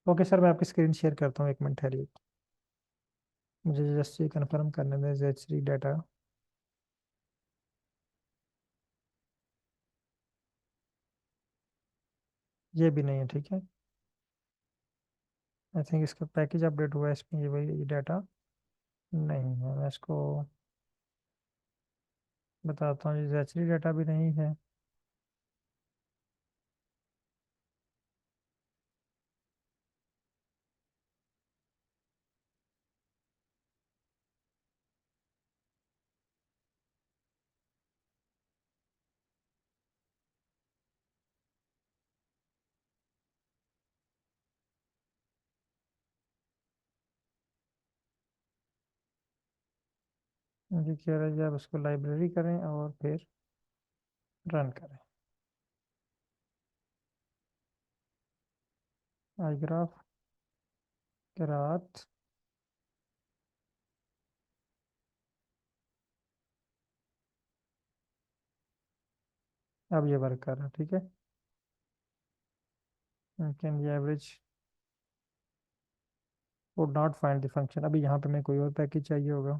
ओके सर, मैं आपकी स्क्रीन शेयर करता हूँ, 1 मिनट ठहरिए। मुझे जस्ट ये कंफर्म करने में, जैचरी डाटा, ये भी नहीं है, ठीक है। आई थिंक इसका पैकेज अपडेट हुआ है, इसमें ये वही डाटा नहीं है। मैं इसको बताता हूँ, ये जैचरी डाटा भी नहीं है। मुझे कह रहा है जी आप इसको लाइब्रेरी करें और फिर रन करें। I graph Kirat. अब ये वर्क कर रहा है, ठीक है। कैन ये average would not find the function. अभी यहाँ पे मैं कोई और पैकेज चाहिए होगा।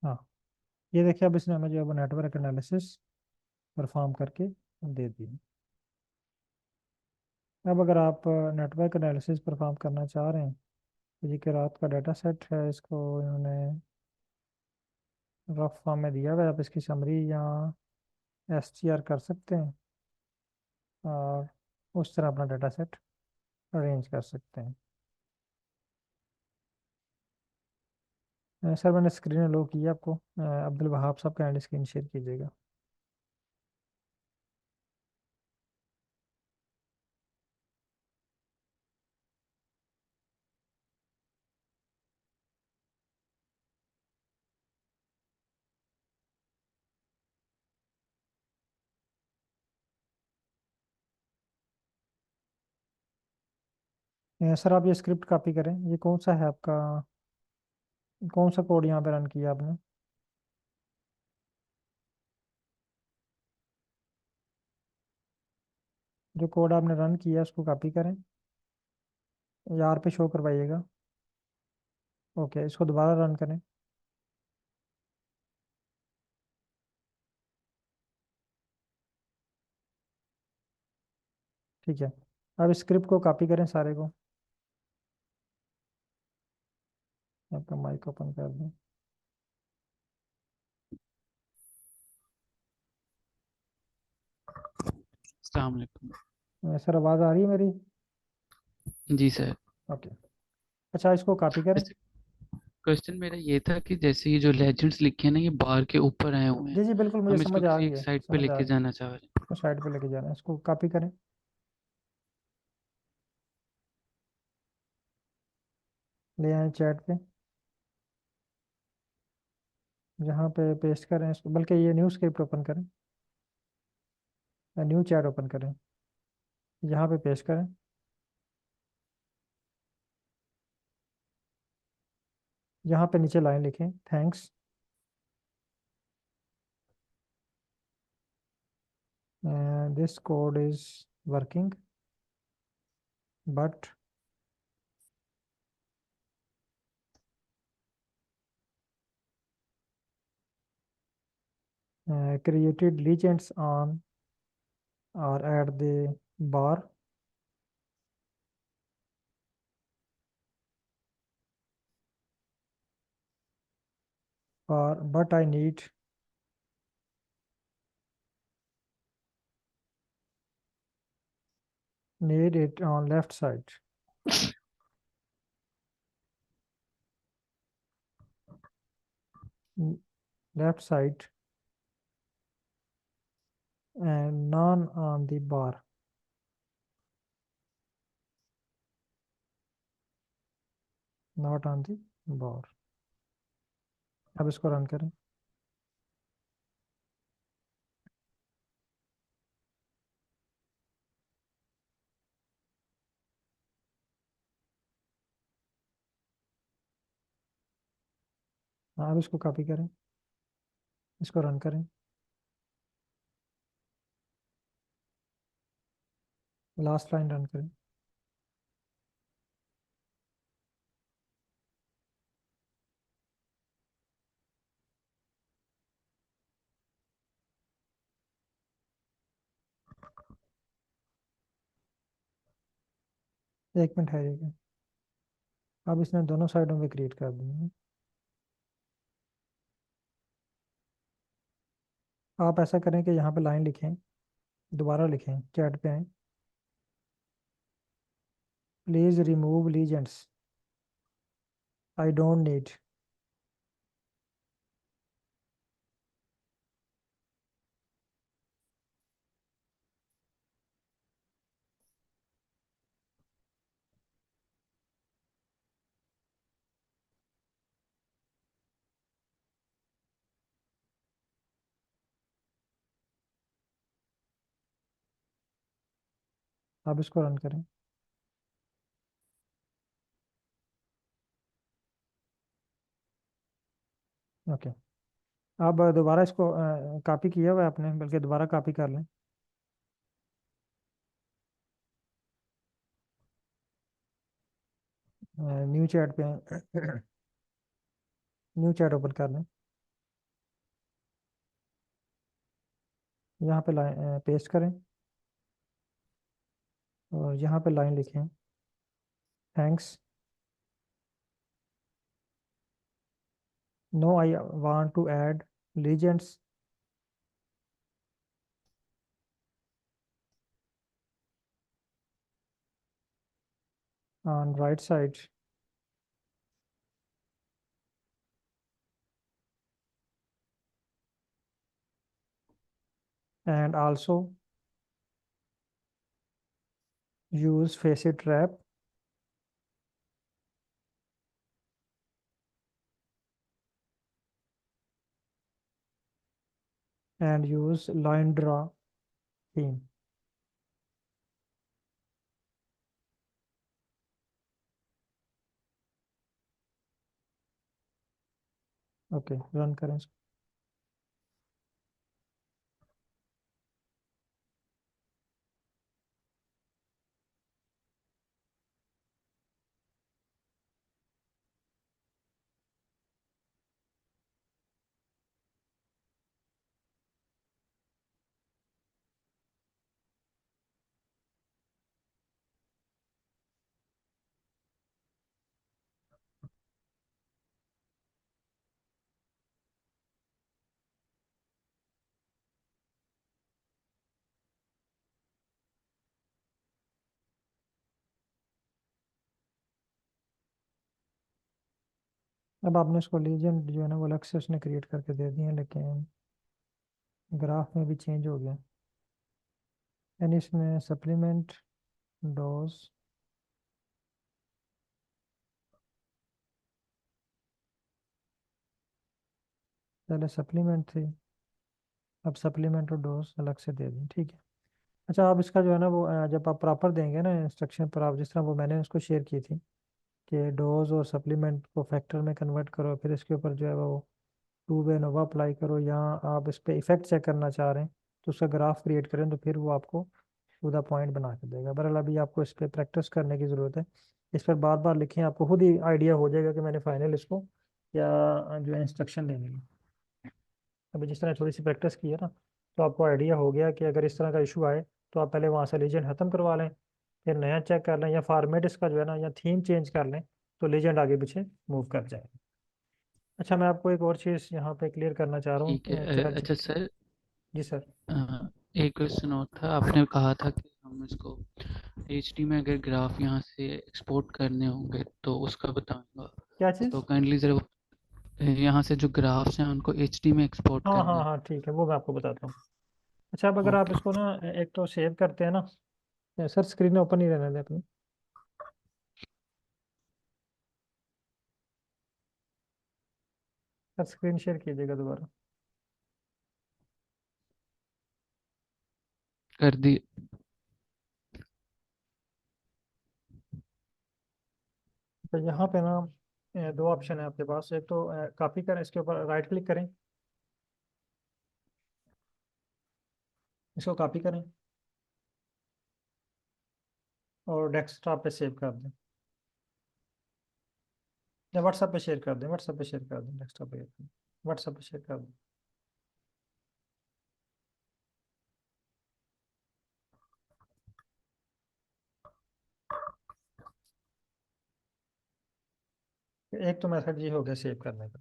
हाँ, ये देखिए, अब इसने हमें जो है वो नेटवर्क एनालिसिस परफॉर्म करके दे दी। अब अगर आप नेटवर्क एनालिसिस परफॉर्म करना चाह रहे हैं, तो ये कि रात का डाटा सेट है, इसको इन्होंने रफ फॉर्म में दिया हुआ है। आप इसकी समरी या एसटीआर कर सकते हैं और उस तरह अपना डाटा सेट अरेंज कर सकते हैं। सर मैंने स्क्रीन लो की है आपको। अब्दुल वहाब साहब का हैंड स्क्रीन शेयर कीजिएगा। सर आप ये स्क्रिप्ट कॉपी करें। ये कौन सा है आपका, कौन सा कोड यहाँ पे रन किया आपने? जो कोड आपने रन किया उसको कॉपी करें, यार पे शो करवाइएगा। ओके, इसको दोबारा रन करें। ठीक है। अब स्क्रिप्ट को कॉपी करें सारे को। आपका माइक ओपन कर दूं? अस्सलाम वालेकुम। सर आवाज़ आ रही है मेरी? जी सर। ओके। अच्छा, इसको कॉपी करें। वैसे क्वेश्चन मेरा ये था कि जैसे ये जो लेजेंड्स लिखे हैं ना, ये बार के ऊपर आए हुए हैं। जी जी बिल्कुल, मुझे हम इसको समझ आ किसी रही एक है, साइड पे समझ आ लेके रही है। जाना चाह रहे हैं। तो साइड पे लेके जाना है, इसको कॉपी करें। ले आए चैट पे, जहाँ पे पेस्ट करें इसको, बल्कि ये न्यू स्क्रिप्ट ओपन करें, न्यू चैट ओपन करें, यहाँ पे पेस्ट करें। यहाँ पे नीचे लाइन लिखें, thanks, this code is working but created legends on or at the bar, or but I need it on left side. Left side and none on the bar, not on the bar. अब इसको run करें। हाँ, अब इसको copy करें, इसको run करें, last line run करें। 1 मिनट है ये। अब इसने दोनों साइडों में क्रिएट कर दी है। आप ऐसा करें कि यहाँ पे लाइन लिखें, दोबारा लिखें, चैट पे आए, please remove legends, I don't need. अब इसको रन करें। ओके। अब दोबारा इसको कॉपी किया हुआ है आपने, बल्कि दोबारा कॉपी कर लें। न्यू चैट पे न्यू चैट ओपन कर लें, यहाँ पे लाइन पेस्ट करें, और यहाँ पे लाइन लिखें, thanks, no I want to add legends on right side and also use facet trap and use line draw theme. Okay, run करें इसको। अब आपने उसको लीजेंड जो है ना वो अलग से उसने क्रिएट करके दे दिए हैं, लेकिन ग्राफ में भी चेंज हो गया। यानी इसमें सप्लीमेंट डोज, पहले सप्लीमेंट थी, अब सप्लीमेंट और डोज अलग से दे दी, ठीक है। अच्छा, आप इसका जो है ना वो जब आप प्रॉपर देंगे ना इंस्ट्रक्शन पर, आप जिस तरह वो मैंने उसको शेयर की थी कि डोज और सप्लीमेंट को फैक्टर में कन्वर्ट करो, फिर इसके ऊपर जो है वो टू वे नोवा अप्लाई करो, या आप इस पर इफेक्ट चेक करना चाह रहे हैं तो उसका ग्राफ क्रिएट करें, तो फिर वो आपको टू द पॉइंट बना के देगा। बहरहाल अभी आपको इस पर प्रैक्टिस करने की ज़रूरत है। इस पर बार बार लिखें, आपको खुद ही आइडिया हो जाएगा कि मैंने फाइनल इसको क्या जो है इंस्ट्रक्शन लेनी है। अभी जिस तरह थोड़ी सी प्रैक्टिस की है ना, तो आपको आइडिया हो गया कि अगर इस तरह का इशू आए तो आप पहले वहाँ से लीजेंड ख़त्म करवा लें, फिर नया चेक कर लें, या फॉर्मेट इसका जो है ना या थीम चेंज कर लें, तो लीजेंड आगे पीछे मूव कर जाए। अच्छा, मैं आपको एक और चीज़ यहाँ पे क्लियर करना चाह रहा ठीक है। हूँ चलो। अच्छा सर, जी सर। एक क्वेश्चन और था। आपने कहा था कि हम इसको एचडी में अगर ग्राफ यहाँ से एक्सपोर्ट करने होंगे तो उसका बताऊंगा। क्या तो चीज़? काइंडली ज़रा यहाँ से जो ग्राफ्स हैं उनको एचडी में एक्सपोर्ट हाँ करना हाँ है। हाँ, ठीक है, वो मैं आपको बताता हूँ। अच्छा, अब अगर आप ओके। इसको ना एक तो सेव करते हैं ना, सर स्क्रीन ओपन ही रहने दें अपनी। सर स्क्रीन शेयर कीजिएगा दोबारा। कर दी। तो यहाँ पे ना दो ऑप्शन है आपके पास। एक तो कॉपी करें, इसके ऊपर राइट क्लिक करें, इसको कॉपी करें और डेस्कटॉप पे सेव कर दें, या व्हाट्सएप पे शेयर कर दें, व्हाट्सएप पे शेयर कर दें, डेस्कटॉप पे, व्हाट्सएप पे शेयर कर दें। एक तो मेथड ये हो गया सेव करने का।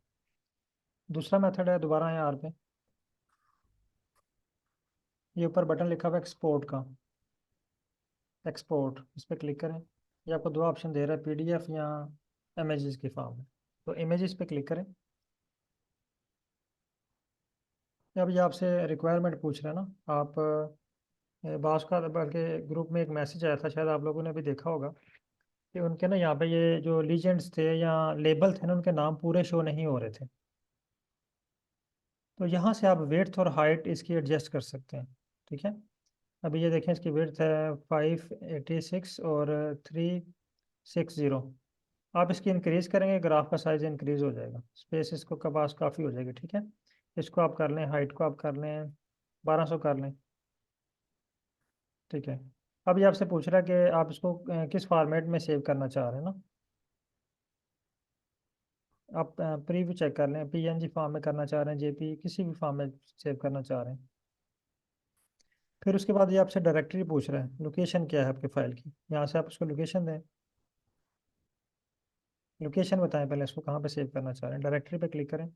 दूसरा मेथड है, दोबारा आए आर पे, ये ऊपर बटन लिखा हुआ है एक्सपोर्ट का, एक्सपोर्ट, इस पर क्लिक करें। ये आपको दो ऑप्शन दे रहा है, पीडीएफ या इमेजेस के फॉर्म में। तो इमेजेस पे क्लिक करें। अब ये आपसे रिक्वायरमेंट पूछ रहे हैं ना आप, बास का बल्कि ग्रुप में एक मैसेज आया था, शायद आप लोगों ने भी देखा होगा, कि उनके ना यहाँ पे ये जो लीजेंड्स थे या लेबल थे ना, उनके नाम पूरे शो नहीं हो रहे थे। तो यहाँ से आप वेड्थ और हाइट इसकी एडजस्ट कर सकते हैं, ठीक है। अभी ये देखें, इसकी विड्थ है 586 और 360। आप इसकी इंक्रीज करेंगे, ग्राफ का साइज इंक्रीज हो जाएगा, स्पेस इसको का पास काफ़ी हो जाएगी, ठीक है। इसको आप कर लें, हाइट को आप कर लें 1200 कर लें, ठीक है। अब ये आपसे पूछ रहा है कि आप इसको किस फॉर्मेट में सेव करना चाह रहे हैं ना। आप प्रीव्यू चेक कर लें, पीएनजी फॉर्म में करना चाह रहे हैं, जेपी किसी भी फॉर्म में सेव करना चाह रहे हैं। फिर उसके बाद ये आपसे डायरेक्टरी पूछ रहा है, लोकेशन क्या है आपके फाइल की, यहाँ से आप उसको लोकेशन दें। लोकेशन बताएं पहले, इसको कहाँ पे सेव करना चाह रहे हैं, डायरेक्टरी पे क्लिक करें।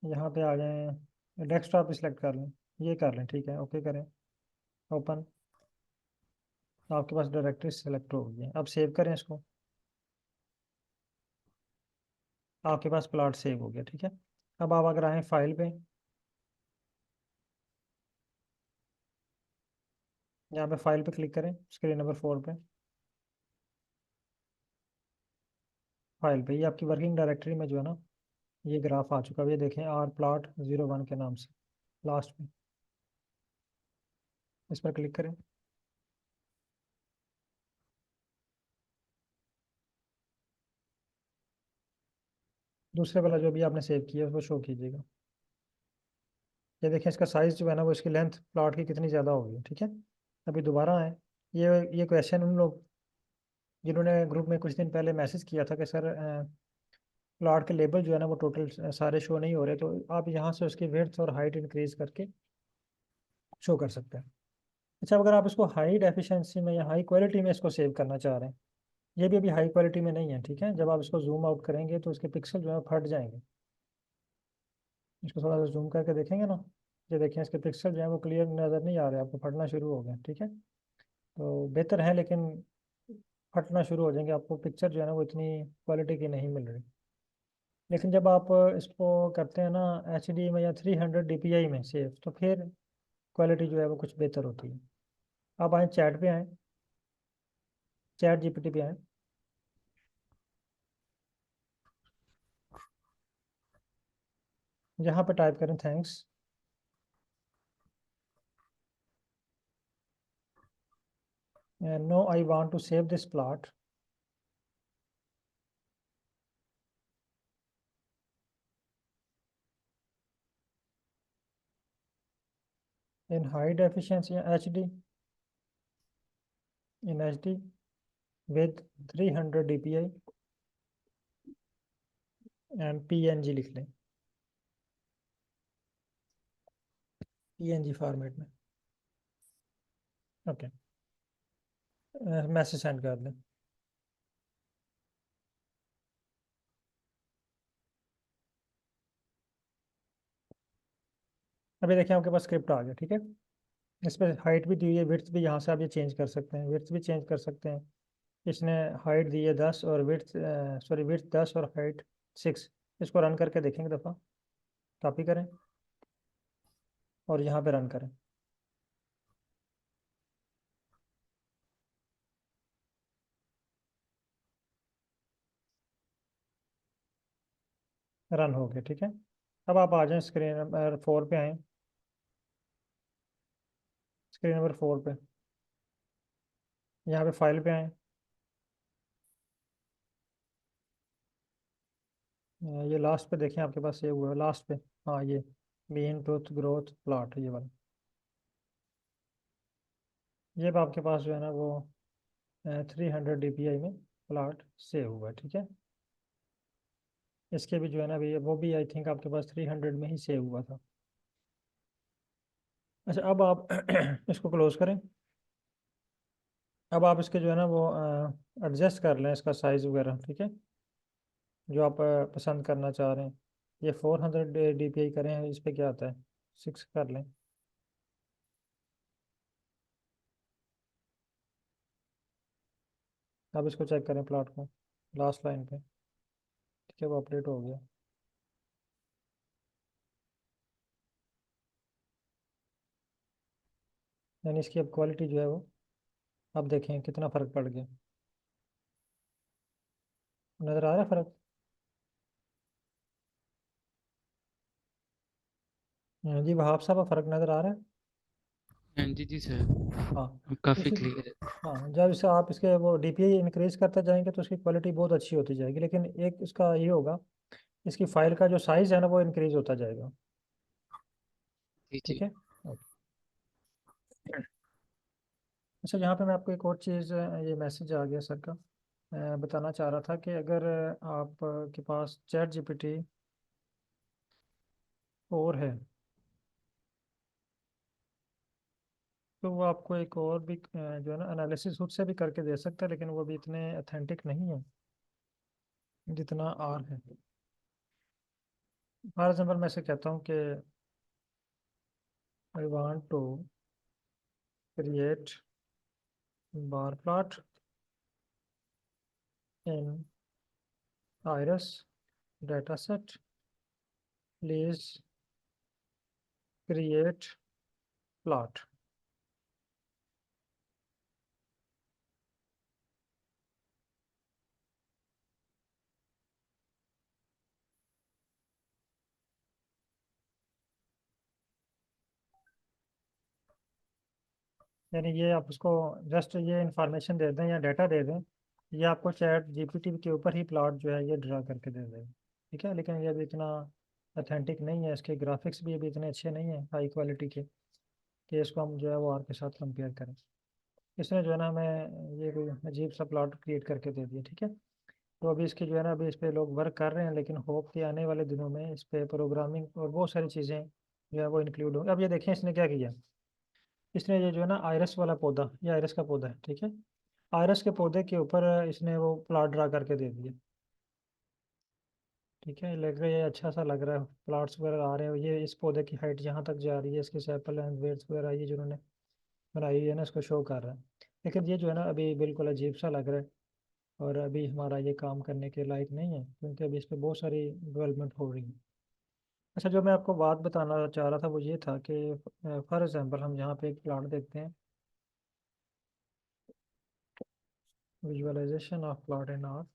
यहाँ पे आ जाएं, डेस्कटॉप पे सिलेक्ट कर लें, ये कर लें, ठीक है, ओके करें, ओपन। आपके पास डायरेक्टरी सेलेक्ट हो गई है, अब सेव करें इसको। आपके पास प्लॉट सेव हो गया, ठीक है। अब आप अगर आएँ फाइल पे, यहाँ पे फाइल पे क्लिक करें, स्क्रीन नंबर 4 पे, फाइल पे, ये आपकी वर्किंग डायरेक्टरी में जो है ना ये ग्राफ आ चुका है, ये देखें R plot 01 के नाम से लास्ट में, इस पर क्लिक करें। दूसरे वाला जो भी आपने सेव किया है उसको शो कीजिएगा। ये देखें, इसका साइज जो है ना वो इसकी लेंथ प्लॉट की कितनी ज़्यादा होगी, ठीक है। अभी दोबारा आए, ये क्वेश्चन उन लोग जिन्होंने ग्रुप में कुछ दिन पहले मैसेज किया था कि सर प्लॉट के लेबल जो है ना वो टोटल सारे शो नहीं हो रहे, तो आप यहाँ से उसकी विड्थ और हाइट इंक्रीज करके शो कर सकते हैं। अच्छा, अगर आप इसको हाई डेफिशिएंसी में या हाई क्वालिटी में इसको सेव करना चाह रहे हैं, ये भी अभी हाई क्वालिटी में नहीं है, ठीक है। जब आप इसको जूम आउट करेंगे तो इसके पिक्सल जो है फट जाएंगे। इसको थोड़ा सा जूम करके देखेंगे ना, ये देखें, इसके पिक्सल जो है वो क्लियर नज़र नहीं आ रहे, आपको फटना शुरू हो गया, ठीक है। तो बेहतर है, लेकिन फटना शुरू हो जाएंगे, आपको पिक्चर जो है ना वो इतनी क्वालिटी की नहीं मिल रही। लेकिन जब आप इसको करते हैं ना HD में या 300 DPI में सेव, तो फिर क्वालिटी जो है वो कुछ बेहतर होती है। आप आए चैट पे आए, ChatGPT पे आए। यहाँ पे टाइप करें thanks. No I want to save this plot in high deficiency HD, in HD with 300 DPI and PNG लिख लें, PNG फॉर्मेट में। ओके, मैसेज सेंड कर दें। अभी देखिए आपके पास स्क्रिप्ट आ गया, ठीक है। इस पर हाइट भी दी हुई है, विड्थ भी, यहाँ से आप ये चेंज कर सकते हैं, विड्थ भी चेंज कर सकते हैं। इसने हाइट दी है 10 और विड्थ, सॉरी विड्थ 10 और हाइट 6। इसको रन करके देखेंगे दफ़ा, कॉपी करें और यहाँ पे रन करें। रन हो गया, ठीक है। अब आप आ जाएं स्क्रीन नंबर 4 पे आएँ, स्क्रीन नंबर 4 पे, यहाँ पे फाइल पे आएँ। ये लास्ट पे देखें, आपके पास ये हुआ है लास्ट पे। हाँ, ये मीन टूथ ग्रोथ प्लॉट, ये वाला। ये भी आपके पास जो है ना वो 300 DPI में प्लॉट सेव हुआ है, ठीक है। इसके भी जो है ना भी वो भी आई थिंक आपके पास 300 में ही सेव हुआ था। अच्छा, अब आप इसको क्लोज करें। अब आप इसके जो है ना वो एडजस्ट कर लें इसका साइज़ वगैरह, ठीक है, जो आप पसंद करना चाह रहे हैं। ये 400 DPI करें, इस पे क्या आता है, 6 कर लें। अब इसको चेक करें प्लॉट को, लास्ट लाइन पे, ठीक है, वो अपडेट हो गया। यानी इसकी अब क्वालिटी जो है वो, अब देखें कितना फ़र्क पड़ गया। नज़र आ रहा है फ़र्क? जी वहाब साहब, फ़र्क नज़र आ रहा है? हाँ जी जी सर, हाँ। काफ़ी इसी, क्लियर है। हाँ, जब इसे आप इसके वो DPI इंक्रीज करते जाएंगे तो उसकी क्वालिटी बहुत अच्छी होती जाएगी, लेकिन एक इसका ये होगा, इसकी फाइल का जो साइज़ है ना वो इंक्रीज होता जाएगा, जी ठीक जी। है। अच्छा, यहाँ पे मैं आपको एक और चीज़, ये मैसेज आ गया सर का, बताना चाह रहा था कि अगर आप के पास ChatGPT और है, तो वो आपको एक और भी जो है ना एनालिसिस खुद से भी करके दे सकता है, लेकिन वो भी इतने अथेंटिक नहीं है जितना आर है। फॉर एग्जाम्पल मैं से कहता हूँ कि I want to create bar plot in iris data set, please create plot. यानी ये आप उसको जस्ट ये इंफॉर्मेशन दे दें या डाटा दे दें, ये आपको ChatGPT के ऊपर ही प्लॉट जो है ये ड्रा करके दे देगा, ठीक है। लेकिन ये अभी इतना अथेंटिक नहीं है, इसके ग्राफिक्स भी अभी इतने अच्छे नहीं हैं हाई क्वालिटी के, कि इसको हम जो है वो आर के साथ कंपेयर करें। इसने जो है ना हमें ये कोई अजीब सा प्लॉट क्रिएट करके दे दिया, ठीक है। तो अभी इसकी जो है ना अभी इस पे लोग वर्क कर रहे हैं, लेकिन होप कि आने वाले दिनों में इस पे प्रोग्रामिंग और बहुत सारी चीज़ें जो है वो इंक्लूड होंगी। अब ये देखें इसने क्या किया, इसने ये जो है ना आयरस वाला पौधा, ये आयरस का पौधा है, ठीक है। आयरस के पौधे के ऊपर इसने वो प्लाट ड्रा करके दे दिया, ठीक है। लग रहा है ये अच्छा सा लग रहा है, प्लाट्स वगैरह आ रहे हैं, ये इस पौधे की हाइट यहाँ तक जा रही है, इसके सैपल एंड वेट्स वगैरह ये जिन्होंने बनाई है ना इसको शो कर रहा है। लेकिन ये जो है ना अभी बिल्कुल अजीब सा लग रहा है, और अभी हमारा ये काम करने के लायक नहीं है, क्योंकि अभी इस पर बहुत सारी डेवलपमेंट हो रही है। अच्छा, जो मैं आपको बात बताना चाह रहा था वो ये था कि फॉर एग्जांपल हम यहाँ पे एक प्लाट देखते हैं, visualization of plot in R.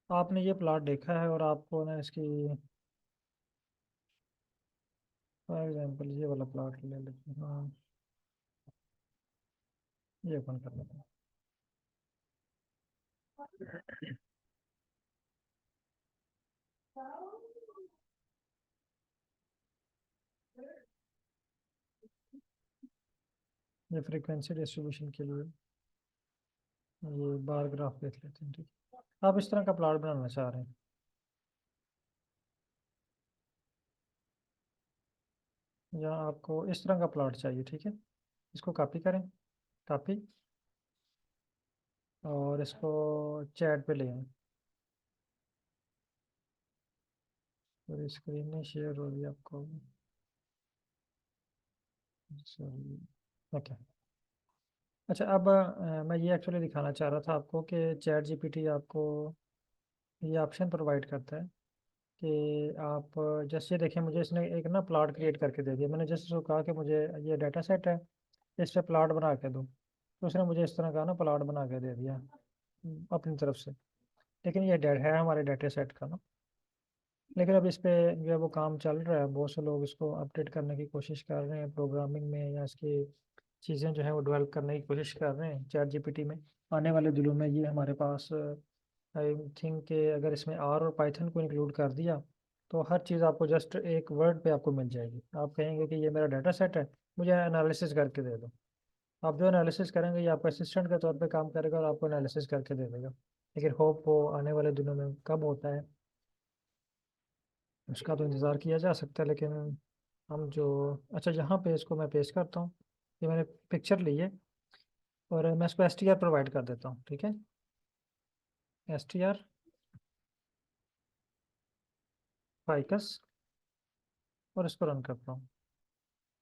आपने ये प्लाट देखा है और आपको ना इसकी, फॉर एग्जांपल ये वाला प्लाट ले लेते हैं। हाँ, ये ओपन कर लेते हैं। ये फ्रीक्वेंसी डिस्ट्रीब्यूशन के लिए ये बार ग्राफ देख लेते हैं, ठीक है। आप इस तरह का प्लाट बनाना चाह रहे हैं, या आपको इस तरह का प्लाट चाहिए, ठीक है। इसको कॉपी करें, कॉपी, और इसको चैट पे ले आएं। पूरी स्क्रीन नहीं शेयर हो रही आपको, सॉरी। ओके। अच्छा, अब मैं ये एक्चुअली दिखाना चाह रहा था आपको कि चैट जीपीटी आपको ये ऑप्शन प्रोवाइड करता है कि आप जैसे ये देखें, मुझे इसने एक ना प्लॉट क्रिएट करके दे दिया। मैंने जैसे उसको कहा कि मुझे ये डाटा सेट है, इस पे प्लॉट बना के दो, तो उसने मुझे इस तरह का ना प्लॉट बना के दे दिया अपनी तरफ से। लेकिन ये डेट है हमारे डाटा सेट का ना। लेकिन अब इस पे जो है वो काम चल रहा है, बहुत से लोग इसको अपडेट करने की कोशिश कर रहे हैं प्रोग्रामिंग में, या इसकी चीज़ें जो है वो डेवलप करने की कोशिश कर रहे हैं चैट जीपीटी में। आने वाले दिनों में ये हमारे पास, आई थिंक कि अगर इसमें आर और पाइथन को इंक्लूड कर दिया, तो हर चीज़ आपको जस्ट एक वर्ड पे आपको मिल जाएगी। आप कहेंगे कि ये मेरा डाटा सेट है, मुझे एनालिसिस करके दे दो। आप जो एनालिसिस करेंगे ये आपका असिस्टेंट के तौर पे काम करेगा और आपको एनालिसिस करके दे देगा। लेकिन होप वो आने वाले दिनों में कब होता है उसका तो इंतज़ार किया जा सकता है। लेकिन हम जो, अच्छा यहाँ पे इसको मैं पेश करता हूँ, ये मैंने पिक्चर ली है, और मैं इसको एस टी आर प्रोवाइड कर देता हूँ, ठीक है। एस टी आर फाइकस, और इसको रन करता हूँ,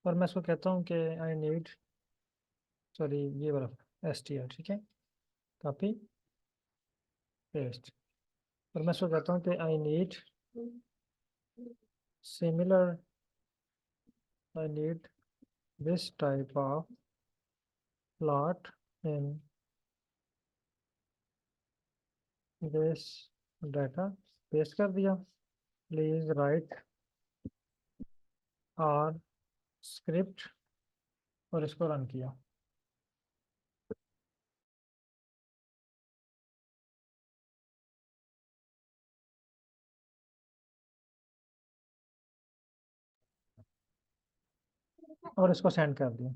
और मैं इसको कहता हूँ कि आई नीड, सॉरी ये वाला एस टी आर, ठीक है। कॉपी, पेस्ट, और मैं इसको कहता हूँ कि I need similar, I need this type of plot in this data. Paste कर दिया। प्लीज राइट आर स्क्रिप्ट, और इसको रन किया। और इसको सेंड कर दिया।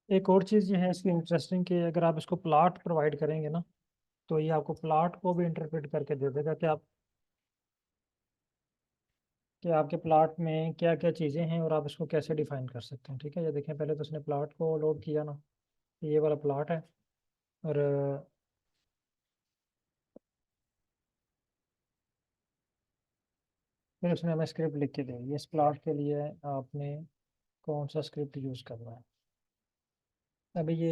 एक और चीज़ ये है इसकी इंटरेस्टिंग, कि अगर आप इसको प्लॉट प्रोवाइड करेंगे ना, तो ये आपको प्लॉट को भी इंटरप्रेट करके दे देगा कि आप, कि आपके प्लॉट में क्या क्या चीज़ें हैं और आप इसको कैसे डिफाइन कर सकते हैं, ठीक है। ये देखें, पहले तो उसने प्लॉट को लोड किया ना, ये वाला प्लॉट है, और फिर उसने हमें स्क्रिप्ट लिख के दी, इस प्लॉट के लिए आपने कौन सा स्क्रिप्ट यूज़ करना है। अभी ये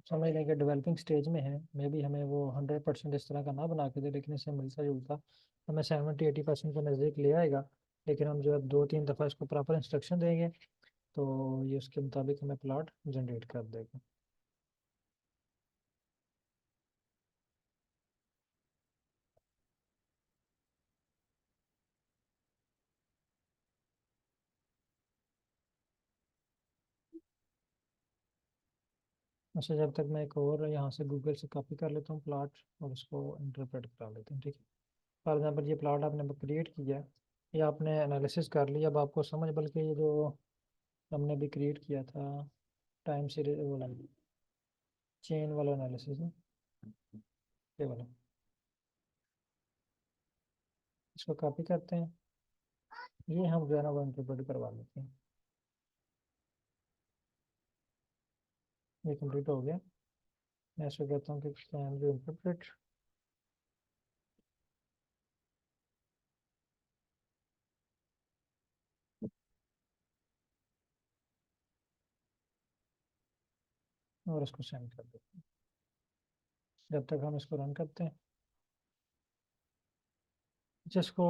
समझ लें कि डेवलपिंग स्टेज में है, मे बी हमें वो 100% इस तरह का ना बना के दे, लेकिन इससे मिलता जुलता हमें 70-80% के नज़दीक ले आएगा। लेकिन हम जो है 2-3 दफ़ा इसको प्रॉपर इंस्ट्रक्शन देंगे, तो ये उसके मुताबिक हमें प्लॉट जनरेट कर देगा। अच्छा, जब तक मैं एक और यहाँ से गूगल से कॉपी कर लेता हूँ प्लॉट, और उसको इंटरप्रेट करा लेता हूँ, ठीक है। फॉर एग्जाम्पल ये प्लॉट आपने क्रिएट किया है, ये आपने एनालिसिस कर लिया, अब आपको समझ, बल्कि ये जो हमने भी क्रिएट किया था टाइम सीरीज, वो चेन वाला एनालिसिस है ये वाला। इसको कॉपी करते हैं, ये हम जो है ना वो इंटरप्रेट करवा लेते हैं। ये कंप्लीट हो गया। मैं इसको कहता हूँ कि कैन बी इंटरप्रेट। और इसको सेंड कर देते हैं। जब तक हम इसको रन करते हैं, जिसको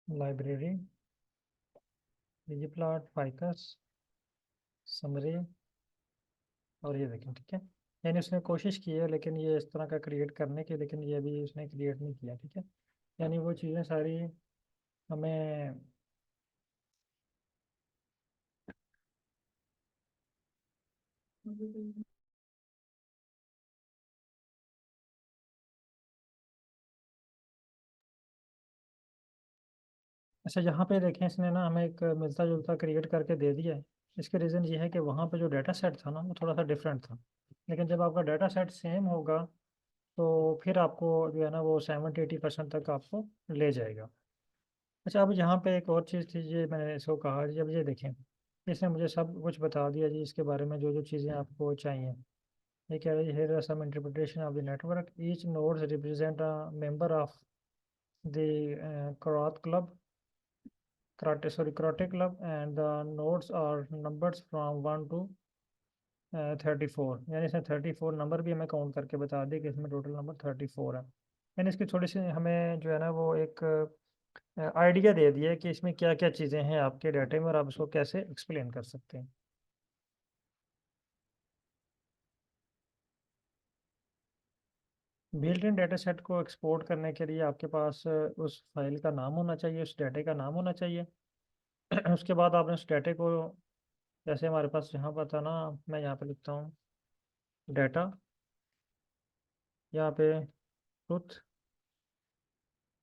लाइब्रेरी, ggplot, फाइकस, समरी, और ये देखें, ठीक है। यानी उसने कोशिश की है लेकिन ये इस तरह का क्रिएट करने की, लेकिन ये भी उसने क्रिएट नहीं किया, ठीक है। यानी वो चीज़ें सारी हमें अच्छा यहाँ पे देखें, इसने ना हमें एक मिलता जुलता क्रिएट करके दे दिया है। इसके रीज़न ये है कि वहाँ पे जो डाटा सेट था ना वो थोड़ा सा डिफरेंट था, लेकिन जब आपका डाटा सेट सेम होगा तो फिर आपको जो है ना वो 70-80% तक आपको ले जाएगा। अच्छा, अब यहाँ पे एक और चीज़ थी, ये मैंने इसको कहा जब ये देखें, इसने मुझे सब कुछ बता दिया जी इसके बारे में, जो जो चीज़ें आपको चाहिए। ये कह रही है some interpretation of the network, each nodes represent a member of the karate club, karate club, and the nodes are numbers from 1 to 34। यानी इसने 34 नंबर भी हमें काउंट करके बता दिए कि इसमें टोटल नंबर 34 है। यानी इसकी थोड़ी सी हमें जो है ना वो एक आइडिया दे दिया है कि इसमें क्या क्या चीज़ें हैं आपके डाटे में और आप उसको कैसे एक्सप्लेन कर सकते हैं। बिल्ट इन डाटा सेट को एक्सपोर्ट करने के लिए आपके पास उस फाइल का नाम होना चाहिए, उस डाटे का नाम होना चाहिए। उसके बाद आपने उस डाटे को, जैसे हमारे पास यहाँ पर था ना, मैं यहाँ पे लिखता हूँ डाटा, यहाँ पे ट्रुथ,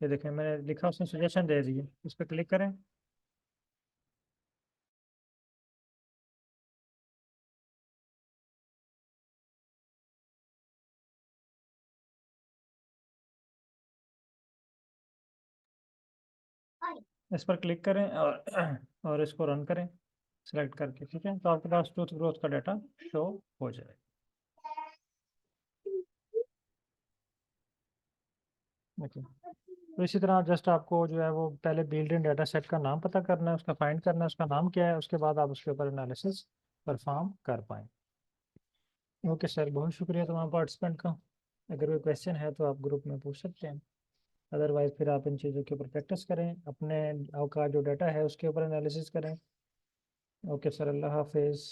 ये देखें मैंने लिखा, उसने सजेशन दे दी है, इस पर क्लिक करें। इस पर क्लिक करें और और इसको रन करें सेलेक्ट करके, ठीक है। तो आपके पास ट्रूथ ग्रोथ का डाटा शो हो जाए। ओके, तो इसी तरह जस्ट आपको जो है वो पहले बिल्ड इन डाटा सेट का नाम पता करना है, उसका फाइंड करना है, उसका नाम क्या है, उसके बाद आप उसके ऊपर एनालिसिस परफॉर्म कर पाएँ। ओके सर, बहुत शुक्रिया तमाम पार्टिसिपेंट का। अगर कोई क्वेश्चन है तो आप ग्रुप में पूछ सकते हैं, अदरवाइज फिर आप इन चीज़ों के ऊपर प्रैक्टिस करें, अपने आपका जो डाटा है उसके ऊपर एनालिसिस करें। ओके सर, अल्लाह हाफिज़।